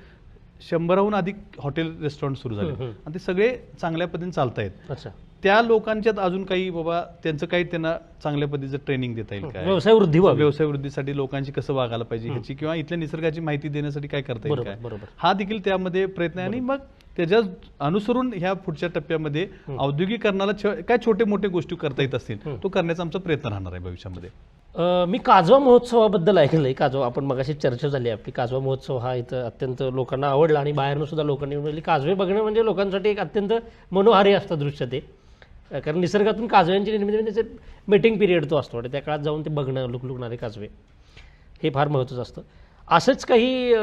[SPEAKER 2] 100हून अधिक हॉटेल रेस्टॉरंट सुरू झाले आणि ते सगळे चांगल्या पद्धतीने चालत आहेत. त्या लोकांच्यात अजून काही बाबा त्यांचं काही त्यांना चांगल्या पद्धतीचं ट्रेनिंग देता येईल काय, व्यवसाय वृद्धीसाठी लोकांशी कसं वागायला पाहिजे ह्याची किंवा इथल्या निसर्गाची माहिती देण्यासाठी काय करता येईल काय, हा देखील त्यामध्ये प्रयत्न आहे. आणि मग त्याच्या अनुसरून ह्या पुढच्या टप्प्यामध्ये औद्योगिकरणाला काय छोटे मोठे गोष्टी करता येत असतील तो करण्याचा आमचा प्रयत्न राहणार आहे भविष्यामध्ये.
[SPEAKER 1] मी काजवा महोत्सवाबद्दल ऐकलंय. काजवा आपण मगाशी चर्चा झाली आपली, काजवा महोत्सव हा इथं अत्यंत लोकांना आवडला आणि बाहेरनं सुद्धा लोकांनी म्हणजे काजवे बघणं म्हणजे लोकांसाठी एक अत्यंत मनोहारी असतं दृश्य ते, कारण निसर्गातून काजव्यांची निर्मिती म्हणजे त्याचे मेटिंग पिरियड तो असतो आणि त्या काळात जाऊन ते बघणं लुकलुकणारे काजवे हे फार महत्त्वाचं असतं. असंच काही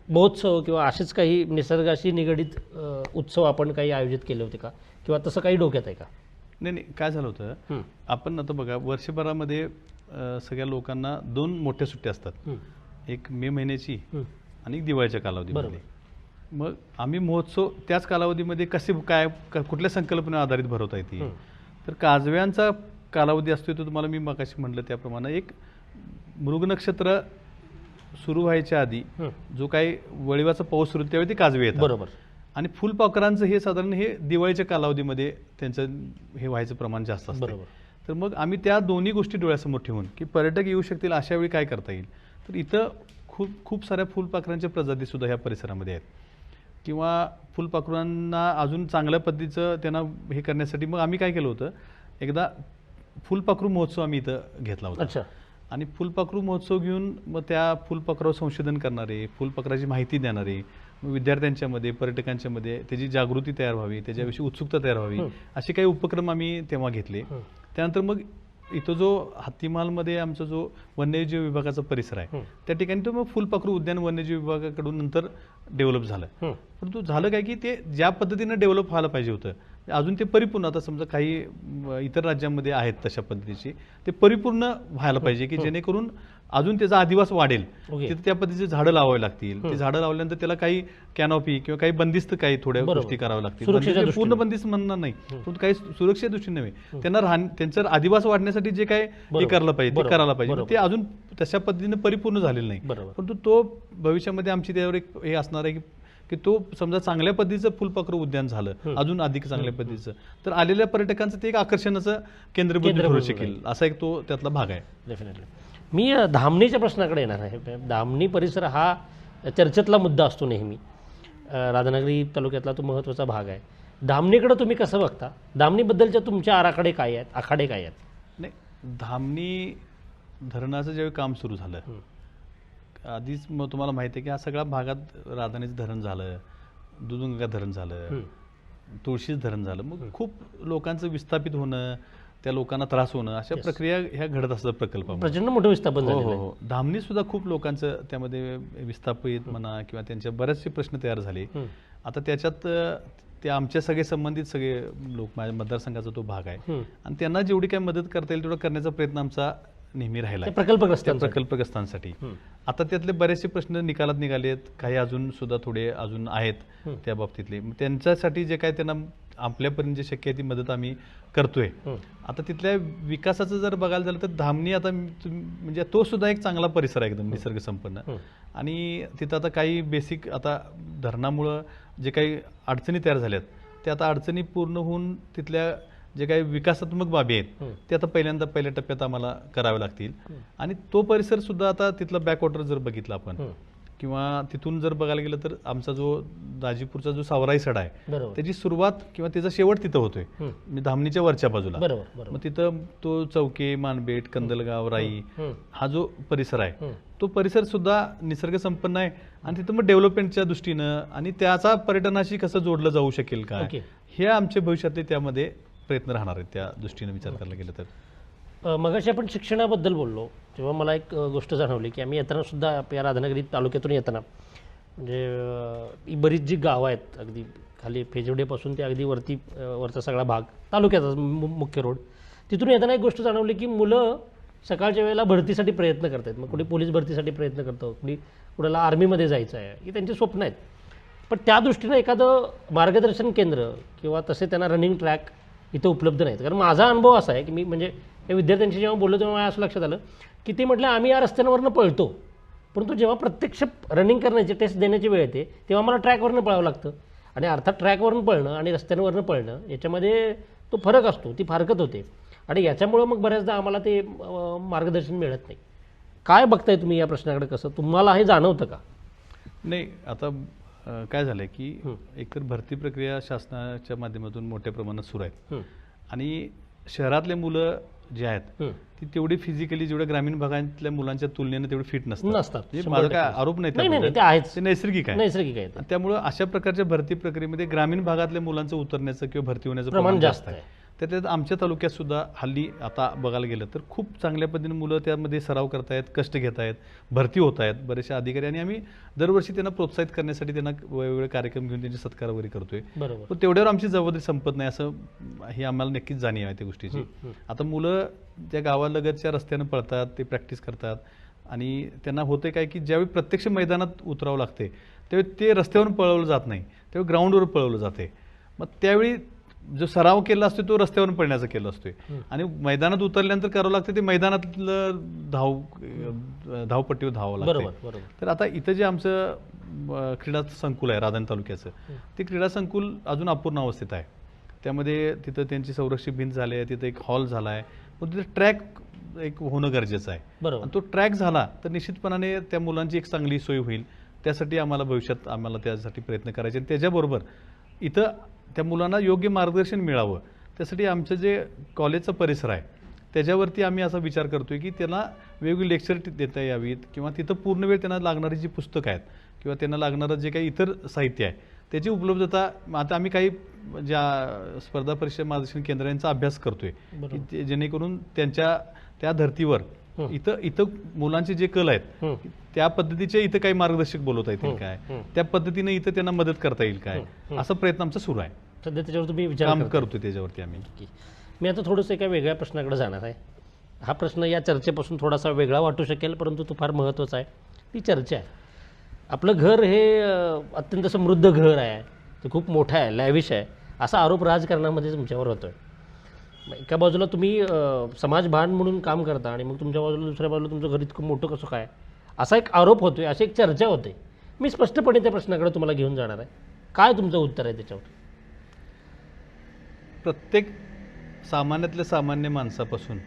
[SPEAKER 1] महोत्सव किंवा असेच काही निसर्गाशी निगडीत उत्सव आपण काही आयोजित केले होते का, किंवा तसं काही डोक्यात आहे का?
[SPEAKER 2] नाही, काय झालं होतं, आपण आता बघा वर्षभरामध्ये सगळ्या लोकांना 2 मोठ्या सुट्ट्या असतात, एक मे महिन्याची आणि एक दिवाळीच्या कालावधीमध्ये. मग आम्ही महोत्सव त्याच कालावधीमध्ये कसे काय कुठल्या संकल्पनेवर आधारित भरवता येते. तर काजव्यांचा कालावधी असतो तो तुम्हाला मी मगाशी म्हटलं त्याप्रमाणे एक मृग नक्षत्र सुरू व्हायच्या आधी जो काही वळीवाचा पाऊस सुरू त्यावेळी ते काजवे येतात.
[SPEAKER 1] बरोबर.
[SPEAKER 2] आणि फुलपाखरांचं हे साधारण हे दिवाळीच्या कालावधीमध्ये त्यांचं हे व्हायचं प्रमाण जास्त असतं. तर मग आम्ही त्या दोन्ही गोष्टी डोळ्यासमोर ठेवून की पर्यटक येऊ शकतील अशा वेळी काय करता येईल, तर इथं खूप साऱ्या फुलपाखरांच्या प्रजाती सुद्धा ह्या परिसरामध्ये आहेत किंवा फुलपाखरांना अजून चांगल्या पद्धतीचं त्यांना हे करण्यासाठी मग आम्ही काय केलं होतं, एकदा फुलपाखरू महोत्सव आम्ही इथं घेतला होता. आणि फुलपाखरू महोत्सव घेऊन मग त्या फुलपाखरावर संशोधन करणारे, फुलपाखराची माहिती देणारे विद्यार्थ्यांच्यामध्ये पर्यटकांच्यामध्ये त्याची जागृती तयार व्हावी, त्याच्याविषयी उत्सुकता तयार व्हावी असे काही उपक्रम आम्ही तेव्हा घेतले. त्यानंतर मग इथं जो हत्तीमालमध्ये आमचा जो वन्यजीव विभागाचा परिसर आहे त्या ठिकाणी तो मग फुलपाखरू उद्यान वन्यजीव विभागाकडून नंतर डेव्हलप झालं. परंतु झालं काय की ते ज्या पद्धतीनं डेव्हलप व्हायला पाहिजे होतं अजून ते परिपूर्ण, आता समजा काही इतर राज्यांमध्ये आहेत तशा पद्धतीची, ते परिपूर्ण व्हायला पाहिजे की जेणेकरून अजून त्याचा अधिवास वाढेल. तिथे त्या पद्धतीचे झाडं लावावी लागतील. ते झाडं लावल्यानंतर त्याला काही कॅनॉपी किंवा काही बंदिस्त काही थोड्या गोष्टी कराव्या लागतील. पूर्ण बंदिस्त म्हणणार नाही, पण काही सुरक्षेच्या दृष्टीने नव्हे, त्यांना त्यांचा अधिवास वाढण्यासाठी जे काय हे करायला पाहिजे ते करायला पाहिजे. ते अजून तशा पद्धतीने परिपूर्ण झालेलं नाही. परंतु तो भविष्यामध्ये आमची त्यावर एक हे असणार आहे की तो समजा चांगल्या पद्धतीचं फुलपाखरू उद्यान झालं अजून अधिक चांगल्या पद्धतीचं, तर आलेल्या पर्यटकांचं ते एक आकर्षणाचं केंद्रबिंदू ठरू शकेल असा एक तो त्यातला भाग आहे.
[SPEAKER 1] डेफिनेटली. मी धामणीच्या प्रश्नाकडे येणार आहे. धामणी परिसर हा चर्चेतला मुद्दा असतो नेहमी. राधानगरी तालुक्यातला तो महत्त्वाचा भाग आहे. धामणीकडे तुम्ही कसं बघता? धामणीबद्दलच्या तुमच्या आराखडे काय आहेत, आखाडे काय आहेत?
[SPEAKER 2] नाही, धामणी धरणाचं ज्यावेळी काम सुरू झालं आधीच मग तुम्हाला माहिती आहे की हा सगळ्या भागात राधानीचं धरण झालं, दुधगंगा धरण झालं, तुळशीचं धरण झालं, मग खूप लोकांचं विस्थापित होणं, त्या लोकांना त्रास होणं अशा प्रक्रिया ह्या घडत असतात प्रकल्पामध्ये.
[SPEAKER 1] प्रचंड मोठं विस्थापन झालं.
[SPEAKER 2] हो, धामणी सुद्धा खूप लोकांचं त्यामध्ये विस्थापित म्हणा किंवा त्यांच्या बरेचसे प्रश्न तयार झाले. आता त्याच्यात ते आमच्या सगळे संबंधित सगळे लोक माझ्या मतदारसंघाचा तो भाग आहे आणि त्यांना जेवढी काही मदत करता येईल तेवढा करण्याचा प्रयत्न आमचा नेहमी राहिला प्रकल्पग्रस्तांसाठी. आता त्यातले बरेचसे प्रश्न निकालात निघालेत, काही अजून सुद्धा थोडे अजून आहेत त्या बाबतीतले. त्यांच्यासाठी जे काय त्यांना आपल्यापर्यंत जे शक्य आहे ती मदत आम्ही करतोय. आता तिथल्या विकासाचं जर बघायला झालं तर धामणी आता म्हणजे तो सुद्धा एक चांगला परिसर आहे एकदम निसर्ग संपन्न. आणि तिथं आता काही बेसिक आता धरणामुळं जे काही अडचणी तयार झाल्यात त्या आता अडचणी पूर्ण होऊन तिथल्या जे काही विकासात्मक बाबी आहेत ते आता पहिल्या टप्प्यात आम्हाला करावे लागतील. आणि तो परिसर सुद्धा आता तिथला बॅकवॉटर जर बघितला आपण किंवा तिथून जर बघायला गेलं तर आमचा जो दाजीपूरचा जो सावराई सडा आहे
[SPEAKER 1] बरोबर
[SPEAKER 2] त्याची सुरुवात किंवा त्याचा शेवट तिथं होतोय
[SPEAKER 1] हं.
[SPEAKER 2] मी धामणीच्या वरच्या बाजूला.
[SPEAKER 1] बरोबर बरोबर
[SPEAKER 2] मग तिथं तो चौके, मानबेट, कंदलगाव, राई
[SPEAKER 1] हं.
[SPEAKER 2] हा जो परिसर आहे
[SPEAKER 1] हं.
[SPEAKER 2] तो परिसर सुद्धा निसर्ग संपन्न आहे आणि तिथं मग डेव्हलपमेंटच्या दृष्टीनं आणि त्याचा पर्यटनाशी कसं जोडलं जाऊ शकेल काय
[SPEAKER 1] ओके.
[SPEAKER 2] हे आमचे भविष्यातले त्यामध्ये प्रयत्न राहणार आहेत त्या दृष्टीने विचार करायला गेलं तर.
[SPEAKER 1] मगाशी आपण शिक्षणाबद्दल बोललो तेव्हा मला एक गोष्ट जाणवली की आम्ही येताना सुद्धा या राधानगरी तालुक्यातून येताना म्हणजे ही बरीच जी गावं आहेत अगदी खाली फेजवडेपासून ते अगदी वरचा सगळा भाग तालुक्याचा मुख्य रोड तिथून येताना एक गोष्ट जाणवली की मुलं सकाळच्या वेळेला भरतीसाठी प्रयत्न करत आहेत. मग कुणी पोलीस भरतीसाठी प्रयत्न करतं, कुणाला आर्मीमध्ये जायचं आहे, ही त्यांची स्वप्न आहेत. पण त्या दृष्टीनं एखादं मार्गदर्शन केंद्र किंवा तसे त्यांना रनिंग ट्रॅक इथं उपलब्ध नाहीत. कारण माझा अनुभव असा आहे की मी म्हणजे या विद्यार्थ्यांशी जेव्हा बोललो तेव्हा मला असं लक्षात आलं की ते म्हटलं आम्ही या रस्त्यांवरनं पळतो, परंतु जेव्हा प्रत्यक्ष रनिंग करण्याची टेस्ट देण्याची वेळ येते तेव्हा मला ट्रॅकवरनं पळावं लागतं. आणि अर्थात ट्रॅकवरून पळणं आणि रस्त्यांवरनं पळणं याच्यामध्ये तो फरक असतो, ती फारकत होते. आणि याच्यामुळं मग बऱ्याचदा आम्हाला ते मार्गदर्शन मिळत नाही. काय बघताय तुम्ही या प्रश्नाकडे, कसं तुम्हाला हे जाणवतं का?
[SPEAKER 2] नाही आता काय झालंय की एकतर भरती प्रक्रिया शासनाच्या माध्यमातून मोठ्या प्रमाणात सुरू आहेत आणि शहरातले मुलं जे आहेत ती तेवढी फिजिकली जेवढ्या ग्रामीण भागातल्या मुलांच्या तुलनेने तेवढी फिट नसतात. म्हणजे माझा काय आरोप नाही
[SPEAKER 1] नाही, ते आहेच,
[SPEAKER 2] ते नैसर्गिक आहे.
[SPEAKER 1] नैसर्गिक आहे.
[SPEAKER 2] त्यामुळे अशा प्रकारच्या भरती प्रक्रियेमध्ये ग्रामीण भागातल्या मुलांचं उतरण्याचं किंवा भरती होण्याचं
[SPEAKER 1] प्रमाण जास्त आहे.
[SPEAKER 2] त्यात आमच्या तालुक्यात सुद्धा हल्ली आता बघायला गेलं तर खूप चांगल्या पद्धतीने मुलं त्यामध्ये सराव करतायत, कष्ट घेत आहेत, भरती होत आहेत बरेचसे अधिकारी आणि आम्ही दरवर्षी त्यांना प्रोत्साहित करण्यासाठी त्यांना वेगवेगळे कार्यक्रम घेऊन त्यांची सत्कार वगैरे करतोय.
[SPEAKER 1] बरोबर.
[SPEAKER 2] पण तेवढ्यावर आमची जबाबदारी संपत नाही असं हे आम्हाला नक्कीच जाणीव आहे त्या गोष्टीची. आता मुलं त्या गावालगतच्या रस्त्यानं पळतात, ते प्रॅक्टिस करतात आणि त्यांना होते काय की ज्यावेळी प्रत्यक्ष मैदानात उतरावं लागते त्यावेळी ते रस्त्यावरून पळवलं जात नाही, त्यावेळी ग्राउंडवर पळवलं जाते. मग त्यावेळी जो सराव केला असतो तो रस्त्यावरून पळण्याचा केला असतोय आणि मैदानात उतरल्यानंतर करावं लागतं ते मैदानातलं धावपट्टीवर धावावं लागतं. तर आता इथं जे आमचं क्रीडा संकुल आहे राधान तालुक्याचं, ते क्रीडा संकुल अजून अपूर्ण अवस्थेत आहे. त्यामध्ये तिथं त्यांची संरक्षित भिंत झाली आहे, तिथं एक हॉल झाला आहे, पण तिथं ट्रॅक एक होणं गरजेचं आहे. आणि तो ट्रॅक झाला तर निश्चितपणाने त्या मुलांची एक चांगली सोय होईल. त्यासाठी आम्हाला भविष्यात आम्हाला त्यासाठी प्रयत्न करायचे आणि त्याच्याबरोबर इथं त्या मुलांना योग्य मार्गदर्शन मिळावं त्यासाठी आमचं जे कॉलेजचा परिसर आहे त्याच्यावरती आम्ही असा विचार करतोय की त्यांना वेगवेगळी लेक्चर देता यावीत किंवा तिथं पूर्ण वेळ त्यांना लागणारी जी पुस्तकं आहेत किंवा त्यांना लागणारं जे काही इतर साहित्य आहे त्याची उपलब्धता आता आम्ही काही ज्या स्पर्धा परीक्षा मार्गदर्शन केंद्रांचा अभ्यास करतोय की जेणेकरून त्यांच्या त्या धर्तीवर इथं मुलांचे जे कल आहेत त्या पद्धतीचे इथं काही मार्गदर्शक बोलवता येतील काय, त्या पद्धतीने इथं त्यांना मदत करता येईल काय, असा प्रयत्न आमचा सुरू आहे.
[SPEAKER 1] सध्या त्याच्यावर तुम्ही विचार
[SPEAKER 2] काम करतोय त्याच्यावरती आम्ही.
[SPEAKER 1] मी आता थोडंसं एका वेगळ्या प्रश्नाकडे जाणार आहे. हा प्रश्न या चर्चेपासून थोडासा वेगळा वाटू शकेल परंतु तो फार महत्त्वाचा आहे. ती चर्चा आहे, आपलं घर हे अत्यंत समृद्ध घर आहे, ते खूप मोठं आहे, लॅविश आहे, असा आरोप राजकारणामध्ये तुमच्यावर होतोय. एका बाजूला तुम्ही समाज भान म्हणून काम करता आणि मग तुमच्या बाजूला दुसऱ्या बाजूला तुमचं घर इतकं मोठं कसं काय, असा एक आरोप होतोय, अशी एक चर्चा होते. मी स्पष्टपणे त्या प्रश्नाकडे तुम्हाला घेऊन जाणार आहे. काय तुमचं उत्तर आहे त्याच्यावर?
[SPEAKER 2] प्रत्येक सामान्यातल्या सामान्य माणसापासून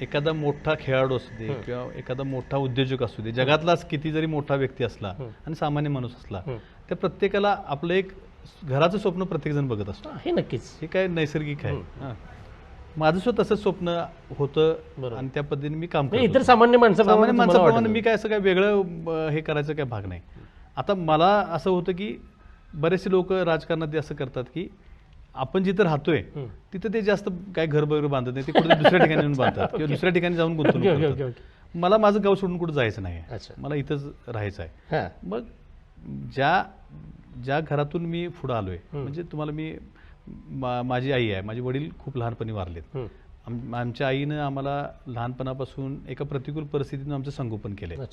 [SPEAKER 2] एखादा मोठा खेळाडू असू दे किंवा एखादा मोठा उद्योजक असू दे, जगातलाच किती जरी मोठा व्यक्ती असला आणि सामान्य माणूस असला त्या प्रत्येकाला आपलं एक घराचं स्वप्न प्रत्येकजण बघत असतो.
[SPEAKER 1] हे नक्कीच,
[SPEAKER 2] हे काय नैसर्गिक आहे. माझं सुद्धा तसंच स्वप्न होतं आणि त्या पद्धतीने मी काम करतो.
[SPEAKER 1] इतर सामान्य
[SPEAKER 2] माणसाप्रमाणे मी काय असं काय वेगळं हे करायचं काय भाग नाही. आता मला असं होतं की बरेचसे लोक राजकारणात असं करतात की आपण जिथं राहतोय तिथं ते जास्त काय घर वगैरे बांधत नाही, ते कुठे दुसऱ्या ठिकाणी जाऊन बांधतात किंवा दुसऱ्या ठिकाणी जाऊन गुंतवणूक करतात. मला माझं गाव सोडून कुठं जायचं नाही, मला इथंच राहायचं आहे. मग ज्या घरातून मी पुढं आलोय, म्हणजे तुम्हाला मी माझी आई आहे, माझे वडील खूप लहानपणी वारलेत. आमच्या आईनं आम्हाला लहानपणापासून एका प्रतिकूल परिस्थितीतून आमचं संगोपन केलंय.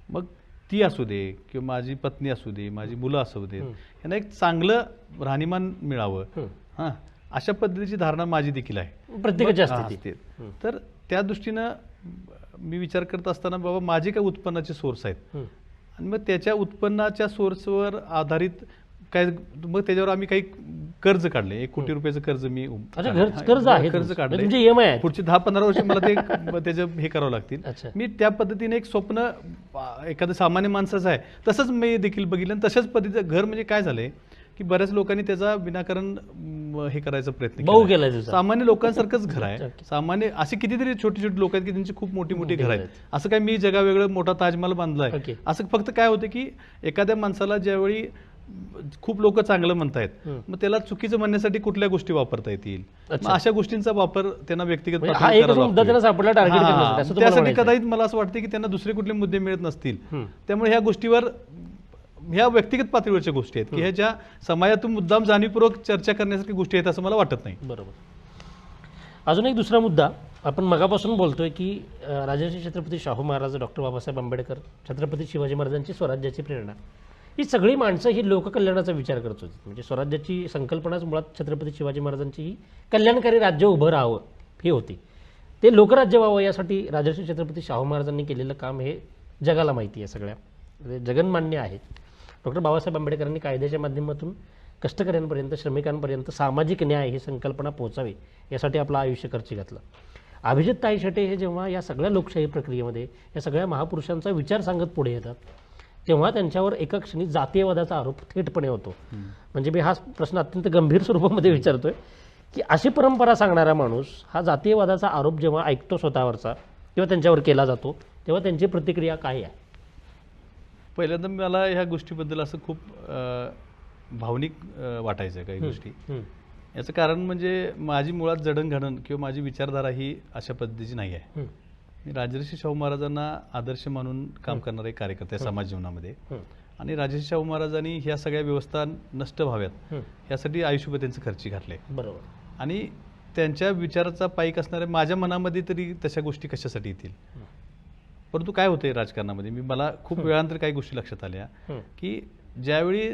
[SPEAKER 2] मग ती असू दे किंवा माझी पत्नी असू दे, माझी मुलं असू दे, यांना एक चांगलं राहणीमान मिळावं अशा पद्धतीची धारणा माझी देखील आहे, प्रत्येकाची असते. तर त्या दृष्टीनं मी विचार करत असताना बाबा माझे काय उत्पन्नाचे सोर्स आहेत आणि मग त्याच्या उत्पन्नाच्या सोर्सवर आधारित काय, मग त्याच्यावर आम्ही काही कर्ज काढले, 1 कोटी रुपयाचं कर्ज मी
[SPEAKER 1] अच्छा,
[SPEAKER 2] काढलंय.
[SPEAKER 1] कर्ज आहे
[SPEAKER 2] कर्ज
[SPEAKER 1] तुमचं.
[SPEAKER 2] काढले.
[SPEAKER 1] तुमचे EMI आहेत.
[SPEAKER 2] पुढचे 10-15 वर्ष मला ते त्याचं हे करावं लागतील.
[SPEAKER 1] अच्छा.
[SPEAKER 2] मी त्या पद्धतीने एक स्वप्न एखादं सामान्य माणसाचं आहे तसंच मी देखील बघितलं आणि तशाच पद्धतीचं घर. म्हणजे काय झालंय की बऱ्याच लोकांनी त्याचा विनाकारण हे करायचा प्रयत्न
[SPEAKER 1] बहु
[SPEAKER 2] केलाय.
[SPEAKER 1] केलाय तुझा.
[SPEAKER 2] सामान्य लोकांसारखंच घर आहे.
[SPEAKER 1] ओके.
[SPEAKER 2] सामान्य असे कितीतरी छोटी छोटी लोक आहेत की त्यांची खूप मोठी मोठी घर आहेत.
[SPEAKER 1] आहेत.
[SPEAKER 2] असं काय मी जगावेगळं मोठा ताजमहल बांधलाय
[SPEAKER 1] ओके.
[SPEAKER 2] असं फक्त काय होतं की एखाद्या माणसाला ज्यावेळी खूप लोक चांगलं म्हणतायत मग त्याला चुकीचं म्हणण्यासाठी कुठल्या गोष्टी वापरता येतील. मग अशा गोष्टींचा वापर त्यांना व्यक्तिगत
[SPEAKER 1] म्हणजे
[SPEAKER 2] पातळीवर
[SPEAKER 1] हा एकच
[SPEAKER 2] करावा
[SPEAKER 1] मुद्दा
[SPEAKER 2] लागतोय.
[SPEAKER 1] त्यांना सापडला टार्गेट
[SPEAKER 2] हां,
[SPEAKER 1] करण्यासाठी असं तुम्हाला
[SPEAKER 2] त्यासाठी
[SPEAKER 1] म्हणायचं आहे.
[SPEAKER 2] कदाचित मला असं वाटतं की त्यांना दुसरे कुठले मुद्दे मिळत नसतील.
[SPEAKER 1] हम्म.
[SPEAKER 2] त्यामुळे ह्या गोष्टीवर ह्या व्यक्तिगत पातळीवरच्या गोष्टी आहेत की ह्या ज्या समाजातून मुद्दाम जाणीवपूर्वक चर्चा करण्यासारखी गोष्टी आहेत असं मला वाटत नाही.
[SPEAKER 1] बरोबर. अजून एक दुसरा मुद्दा आपण मगापासून बोलतोय की राजर्षी छत्रपती शाहू महाराज, डॉक्टर बाबासाहेब आंबेडकर, छत्रपती शिवाजी महाराजांची स्वराज्याची प्रेरणा, ही सगळी माणसं ही लोककल्याणाचा विचार करत होती. म्हणजे स्वराज्याची संकल्पनाच मुळात छत्रपती शिवाजी महाराजांची ही कल्याणकारी राज्य उभं राहावं ही होती. ते लोकराज्य व्हावं यासाठी राजर्षी छत्रपती शाहू महाराजांनी केलेलं काम हे जगाला माहिती आहे, सगळ्या म्हणजे जगन्मान्य आहे. डॉक्टर बाबासाहेब आंबेडकरांनी कायद्याच्या माध्यमातून कष्टकऱ्यांपर्यंत, श्रमिकांपर्यंत सामाजिक न्याय ही संकल्पना पोहोचावी यासाठी आपलं आयुष्य खर्ची घातलं. अभिजित ताई शेटे हे जेव्हा या सगळ्या लोकशाही प्रक्रियेमध्ये या सगळ्या महापुरुषांचा विचार सांगत पुढे येतात तेव्हा त्यांच्यावर एका क्षणी जातीयवादाचा आरोप थेटपणे होतो. म्हणजे मी हा प्रश्न अत्यंत गंभीर स्वरूपामध्ये विचारतोय की अशी परंपरा सांगणारा माणूस हा जातीयवादाचा आरोप जेव्हा ऐकतो स्वतःवरचा किंवा त्यांच्यावर केला जातो तेव्हा त्यांची प्रतिक्रिया काय आहे?
[SPEAKER 2] पहिल्यांदा मला ह्या गोष्टीबद्दल असं खूप भावनिक वाटायचं काही गोष्टी. याचं कारण म्हणजे माझी मुळात जडणघडण किंवा माझी विचारधारा ही अशा पद्धतीची नाही आहे. मी राजर्षी शाहू महाराजांना आदर्श मानून काम करणारा एक कार्यकर्ता आहे समाज जीवनामध्ये. आणि राजर्षी शाहू महाराजांनी ह्या सगळ्या व्यवस्था नष्ट व्हाव्यात यासाठी आयुष्यभर त्यांचं खर्ची घातले.
[SPEAKER 1] बरोबर.
[SPEAKER 2] आणि त्यांच्या विचाराचा पाईक असणाऱ्या माझ्या मनामध्ये तरी तशा गोष्टी कशासाठी येतील. परंतु काय होतंय राजकारणामध्ये, मला खूप वेळानंतर काही गोष्टी लक्षात आल्या की ज्यावेळी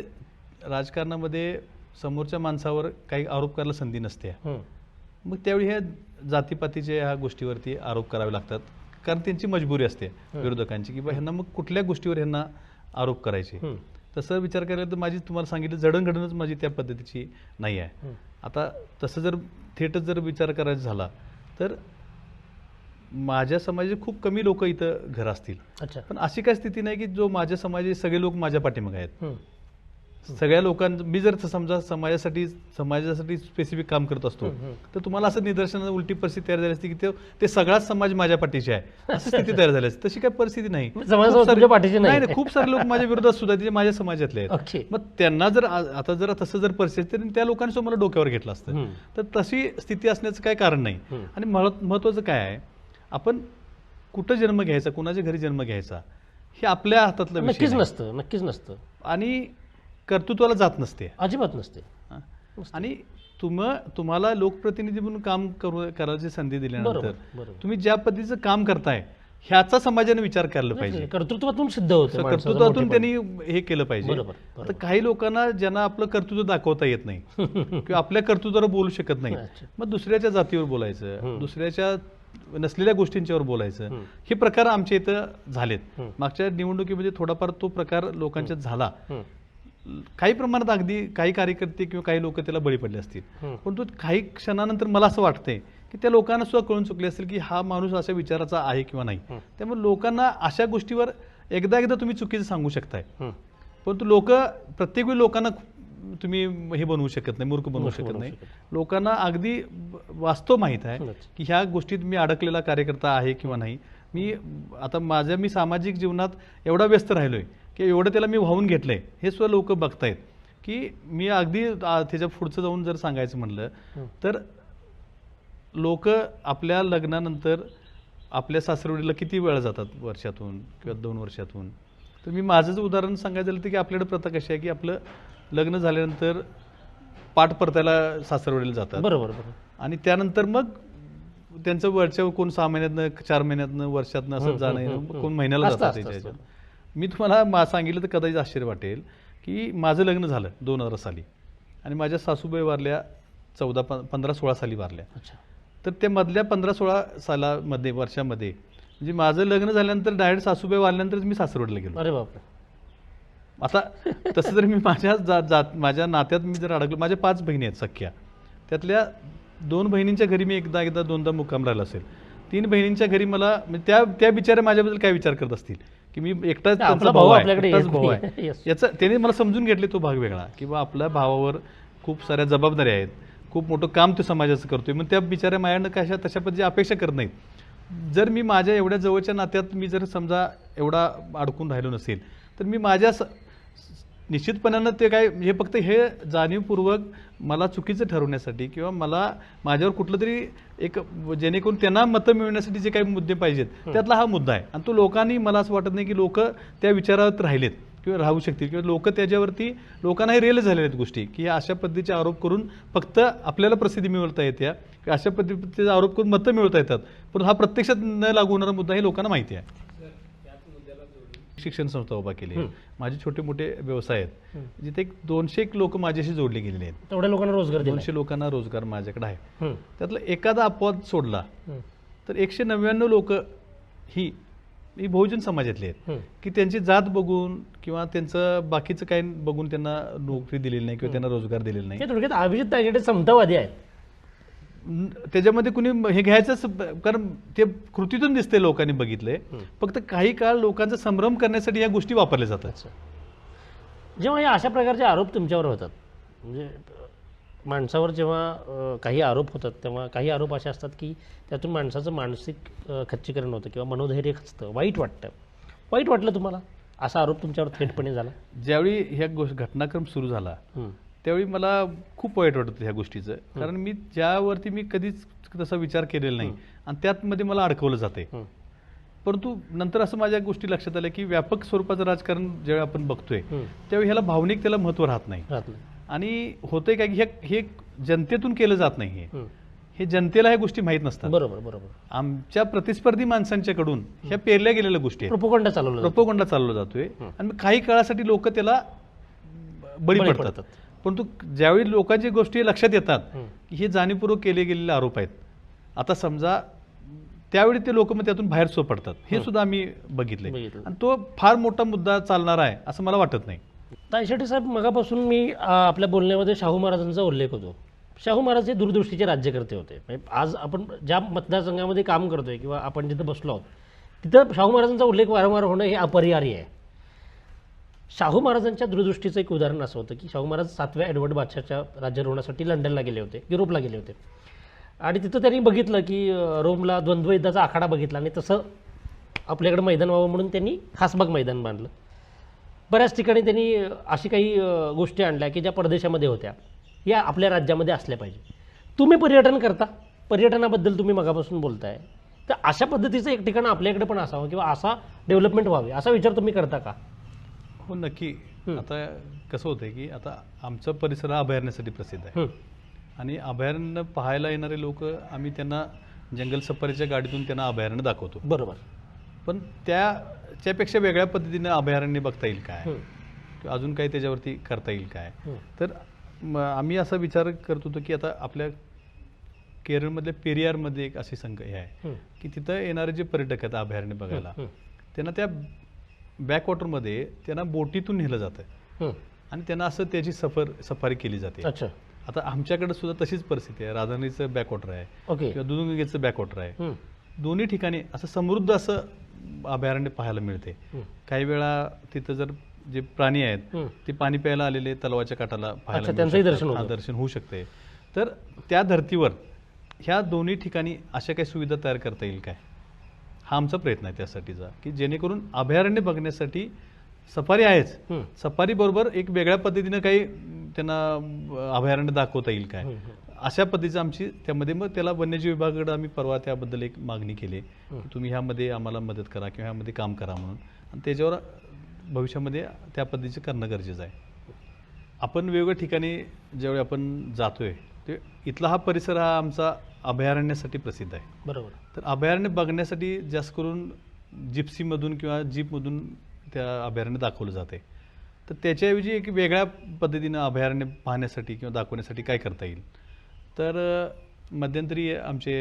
[SPEAKER 2] राजकारणामध्ये समोरच्या माणसावर काही आरोप करायला संधी नसते मग त्यावेळी ह्या जातीपातीच्या ह्या गोष्टीवरती आरोप करावे लागतात. कारण त्यांची मजबुरी असते विरोधकांची की ह्यांना मग कुठल्या गोष्टीवर ह्यांना आरोप करायचे. तसं विचार करायला तर माझी तुम्हाला सांगितलं जडणघडणच माझी त्या पद्धतीची नाही आहे. आता तसं जर थेटच जर विचार करायचा झाला तर माझ्या समाजाचे खूप कमी लोक इथं घर असतील.
[SPEAKER 1] अच्छा.
[SPEAKER 2] पण अशी काय स्थिती नाही की जो माझ्या समाजाचे सगळे लोक माझ्या पाठीमागे आहेत. सगळ्या लोकांचं मी जर समजा समाजासाठी स्पेसिफिक काम करत असतो तर तुम्हाला असं निदर्शनाला उलटी परिस्थिती तयार झाली असती की ते सगळाच समाज माझ्या पाठीशी आहे अशी स्थिती तयार झाली असते. तशी काही परिस्थिती नाही.
[SPEAKER 1] तुमच्या पाठीशी
[SPEAKER 2] नाही, खूप सारे लोक माझ्या विरोधात सुद्धा ते माझ्या समाजातले आहेत. मग त्यांना जर आता जर तसं जर परिस्थिती तर त्या लोकांनी मला डोक्यावर घेतलं असतं. तर तशी स्थिती असण्याचं काही कारण नाही. आणि महत्वाचं काय आहे, आपण कुठं जन्म घ्यायचा, कुणाच्या घरी जन्म घ्यायचा हे आपल्या हातातलं विषय नाही.
[SPEAKER 1] नक्कीच नसतं.
[SPEAKER 2] आणि कर्तृत्वाला जात नसते,
[SPEAKER 1] अजिबात नसते.
[SPEAKER 2] आणि तुम्हाला लोकप्रतिनिधी म्हणून काम करायची संधी दिल्यानंतर तुम्ही ज्या पद्धतीचं काम करताय ह्याचा समाजाने विचार करायला पाहिजे.
[SPEAKER 1] कर्तृत्वातून सिद्ध होतं,
[SPEAKER 2] कर्तृत्वातून त्यांनी हे केलं पाहिजे. आता काही लोकांना ज्यांना आपलं कर्तृत्व दाखवता येत नाही किंवा आपल्या कर्तृत्वावर बोलू शकत नाही मग दुसऱ्याच्या जातीवर बोलायचं, दुसऱ्याच्या नसलेल्या गोष्टींच्यावर बोलायचं, हे प्रकार आमच्या इथं झालेत. मागच्या निवडणुकीमध्ये थोडाफार तो प्रकार लोकांच्यात झाला. काही प्रमाणात अगदी काही कार्यकर्ते किंवा काही लोक त्याला बळी पडले असतील. परंतु काही क्षणानंतर मला असं वाटतंय की त्या लोकांना सुद्धा कळून चुकले असेल की हा माणूस अशा विचाराचा आहे किंवा नाही. त्यामुळे लोकांना अशा गोष्टीवर एकदा तुम्ही चुकीचं सांगू शकताय. परंतु प्रत्येक वेळी लोकांना तुम्ही हे बनवू शकत नाही, मूर्ख बनवू शकत नाही. लोकांना अगदी वास्तव माहीत आहे की ह्या गोष्टीत मी अडकलेला कार्यकर्ता आहे किंवा नाही. मी सामाजिक जीवनात एवढा व्यस्त राहिलोय की एवढं त्याला मी वाहून घेतलंय हे सुद्धा लोक बघतायत. की मी अगदी त्याच्या पुढचं जाऊन जर सांगायचं म्हणलं तर लोक आपल्या लग्नानंतर आपल्या सासरवडीला किती वेळा जातात, वर्षातून किंवा 2 वर्षातून. तर मी माझंच उदाहरण सांगायचं झालं तर की आपल्याकडे प्रथा कशी आहे की आपलं लग्न झाल्यानंतर पाठ परतायला सासरवडीला जातात.
[SPEAKER 1] बरोबर.
[SPEAKER 2] आणि त्यानंतर मग त्यांचं वरच्या कोण 6 महिन्यातनं, 4 महिन्यातनं, वर्षातनं असं जाणं, कोण महिन्याला जातात त्याच्या. मी तुम्हाला सांगितलं तर कदाचित आश्चर्य वाटेल की माझं लग्न झालं 2000 साली आणि माझ्या सासूबाई वारल्या 15-16 साली वारल्या. तर त्या मधल्या 15-16 वर्षामध्ये म्हणजे माझं लग्न झाल्यानंतर डायरेक्ट सासूबाई वारल्यानंतरच मी सासरवडीला गेलो.
[SPEAKER 1] अरे बापरे.
[SPEAKER 2] आता तसं जर मी माझ्या नात्यात मी जर अडकलो, माझ्या 5 बहिणी आहेत सख्या, त्यातल्या 2 बहिणींच्या घरी मी एकदा दोनदा मुक्काम राहिला असेल. 3 बहिणींच्या घरी मला म्हणजे त्या बिचाऱ्या माझ्याबद्दल काय विचार करत असतील की मी एकटाच
[SPEAKER 1] आपला
[SPEAKER 2] त्यांचा
[SPEAKER 1] भाऊ
[SPEAKER 2] भाऊ आहे,
[SPEAKER 1] आपल्याकडे
[SPEAKER 2] एकटाच
[SPEAKER 1] येत
[SPEAKER 2] भाऊ
[SPEAKER 1] नाही.
[SPEAKER 2] आहे.
[SPEAKER 1] Yes.
[SPEAKER 2] याचा त्याने मला समजून घेतले तो भाग वेगळा, किंवा आपल्या भावावर खूप साऱ्या जबाबदाऱ्या आहेत, खूप मोठं काम तो समाजाचं करतोय, मग त्या बिचाऱ्या माझ्यानं कशा तशा पद्धतीची अपेक्षा करत नाहीत. जर मी माझ्या एवढ्या जवळच्या नात्यात मी जर समजा एवढा अडकून राहिलो नसेल, तर मी माझ्या निश्चितपणानं ते काय हे फक्त हे जाणीवपूर्वक मला चुकीचं ठरवण्यासाठी किंवा मला माझ्यावर कुठलं तरी एक जेणेकरून त्यांना मतं मिळवण्यासाठी जे काही मुद्दे पाहिजेत त्यातला हा मुद्दा आहे. आणि तो लोकांनी, मला असं वाटत नाही की लोक त्या विचारात राहिलेत किंवा राहू शकतील, किंवा लोक त्याच्यावरती लोकांना हे रिअलाइज झालेल्या आहेत गोष्टी की अशा पद्धतीचे आरोप करून फक्त आपल्याला प्रसिद्धी मिळवता येते, अशा पद्धतीचे आरोप करून मतं मिळवता येतात, पण हा प्रत्यक्षात न लागू होणारा मुद्दा हे लोकांना माहिती आहे. शिक्षण संस्था उभा केली, माझे छोटे मोठे व्यवसाय आहेत जिथे 200 लोक माझ्याशी जोडले गेलेले आहेत.
[SPEAKER 1] तेवढ्या लोकांना रोजगार दिला.
[SPEAKER 2] 200 लोकांना रोजगार माझ्याकडे आहे.
[SPEAKER 1] हं.
[SPEAKER 2] त्यातला एखादा अपवाद सोडला तर 199 लोक ही बहुजन समाजातले आहेत की त्यांची जात बघून किंवा त्यांचं बाकीचं काही बघून त्यांना नोकरी दिलेली नाही किंवा त्यांना रोजगार दिलेला नाही.
[SPEAKER 1] हे थोडक्यात अभिजित तायडे समतावादी आहेत.
[SPEAKER 2] त्याच्यामध्ये कुणी हे घ्यायचंच, कारण ते कृतीतून दिसते, लोकांनी बघितलंय. फक्त काही काळ लोकांचा संभ्रम करण्यासाठी या गोष्टी वापरल्या जातात.
[SPEAKER 1] जेव्हा हे अशा प्रकारचे आरोप तुमच्यावर होतात, म्हणजे माणसावर जेव्हा काही आरोप होतात, तेव्हा काही आरोप असे असतात की त्यातून माणसाचं मानसिक खच्चीकरण होतं किंवा मनोधैर्य खचतं, वाईट वाटतं. वाईट वाटलं तुम्हाला असा आरोप तुमच्यावर थेटपणे झाला?
[SPEAKER 2] ज्यावेळी ह्या घटनाक्रम सुरू झाला त्यावेळी मला खूप वाईट वाटत ह्या गोष्टीचं, कारण मी ज्यावरती मी कधीच तसा विचार केलेला नाही आणि त्यातमध्ये मला अडकवलं जाते. परंतु नंतर असं माझ्या गोष्टी लक्षात आल्या की व्यापक स्वरूपाचं राजकारण ज्यावेळी आपण बघतोय त्यावेळी ह्याला भावनिक त्याला महत्त्व राहत नाही. आणि होतंय काय की हे जनतेतून केलं जात नाही, हे जनतेला ह्या गोष्टी माहीत नसतात.
[SPEAKER 1] बरोबर बरोबर.
[SPEAKER 2] आमच्या प्रतिस्पर्धी माणसांच्याकडून ह्या पेरल्या गेलेल्या गोष्टी आहेत, प्रोपोगंडा चालवला जातोय आणि मग काही काळासाठी लोक त्याला बळी पडतात. परंतु ज्यावेळी लोकांची गोष्टी लक्षात येतात की हे जाणीवपूर्वक केले गेलेले आरोप आहेत, आता समजा त्यावेळी ते लोक मग त्यातून बाहेर पडतात, हे सुद्धा आम्ही बघितले. आणि तो फार मोठा मुद्दा चालणार आहे असं मला वाटत नाही.
[SPEAKER 1] तायशेटे साहेब, मगापासून मी आपल्या बोलण्यामध्ये शाहू महाराजांचा उल्लेख होतो. शाहू महाराज हे दूरदृष्टीचे राज्यकर्ते होते. म्हणजे आज आपण ज्या मतदारसंघामध्ये काम करतोय किंवा आपण जिथं बसलो आहोत तिथं शाहू महाराजांचा उल्लेख वारंवार होणं हे अपरिहार्य आहे. शाहू महाराजांच्या दूरदृष्टीचं एक उदाहरण असं होतं की शाहू महाराज 7व्या एडवर्ड बादशाहच्या राज्यारोहणासाठी लंडनला गेले होते, युरोपला गेले होते. आणि तिथं त्यांनी बघितलं की रोमला द्वंद्व युद्धाचा आखाडा बघितला आणि तसं आपल्याकडे मैदान व्हावं म्हणून त्यांनी खासबाग मैदान बांधलं. बऱ्याच ठिकाणी त्यांनी अशी काही गोष्टी आणल्या की ज्या परदेशामध्ये होत्या, या आपल्या राज्यामध्ये असल्या पाहिजे. तुम्ही पर्यटन करता, पर्यटनाबद्दल तुम्ही मगापासून बोलताय, तर अशा पद्धतीचं एक ठिकाण आपल्याकडे पण असावं किंवा असा डेव्हलपमेंट व्हावी असा विचार तुम्ही करता का?
[SPEAKER 2] हो, नक्की. आता कसं होतंय की आता आमचा परिसर हा अभयारण्यासाठी प्रसिद्ध आहे आणि अभयारण्य पाहायला येणारे लोक आम्ही त्यांना जंगल सफारीच्या गाडीतून त्यांना अभयारण्य दाखवतो.
[SPEAKER 1] बरोबर.
[SPEAKER 2] पण त्याच्यापेक्षा वेगळ्या पद्धतीने अभयारण्य बघता येईल काय किंवा अजून काही त्याच्यावरती करता येईल काय, तर आम्ही असा विचार करत होतो की आता आपल्या केरळमधल्या पेरियारमध्ये एक अशी हे आहे की तिथं येणारे जे पर्यटक आहेत अभयारण्य बघायला, त्यांना त्या बॅकवॉटरमध्ये त्यांना बोटीतून नेलं जातं आणि त्यांना असं त्याची सफारी केली जाते. आता आमच्याकडे सुद्धा तशीच परिस्थिती आहे. राधानगरीचं बॅकवॉटर आहे किंवा दुधगंगेचं बॅकवॉटर आहे. दोन्ही ठिकाणी असं समृद्ध असं अभयारण्य पाहायला मिळते. काही वेळा तिथं जर जे प्राणी आहेत ते पाणी प्यायला आलेले तलावाच्या काठाला पाहायला दर्शन होऊ शकते. तर त्या धर्तीवर ह्या दोन्ही ठिकाणी अशा काही सुविधा तयार करता येईल काय, हा आमचा प्रयत्न आहे त्यासाठीचा, की जेणेकरून अभयारण्य बघण्यासाठी सफारी आहेच, सफारी बरोबर एक वेगळ्या पद्धतीनं काही त्यांना अभयारण्य दाखवता येईल काय, अशा पद्धतीचं आमची त्यामध्ये. मग त्याला वन्यजीव विभागाकडे आम्ही परवा त्याबद्दल एक मागणी केली की तुम्ही ह्यामध्ये आम्हाला मदत करा किंवा ह्यामध्ये काम करा म्हणून, आणि त्याच्यावर भविष्यामध्ये त्या पद्धतीचं करणं गरजेचं आहे. आपण वेगवेगळ्या ठिकाणी ज्यावेळी आपण जातोय ते इथला हा परिसर हा आमचा अभयारण्यासाठी प्रसिद्ध आहे.
[SPEAKER 1] बरोबर.
[SPEAKER 2] तर अभयारण्य बघण्यासाठी जास्त करून जिप्सीमधून किंवा जीपमधून त्या अभयारण्य दाखवलं जाते. तर त्याच्याऐवजी एक वेगळ्या पद्धतीनं अभयारण्य पाहण्यासाठी किंवा दाखवण्यासाठी काय करता येईल, तर मध्यंतरी आमचे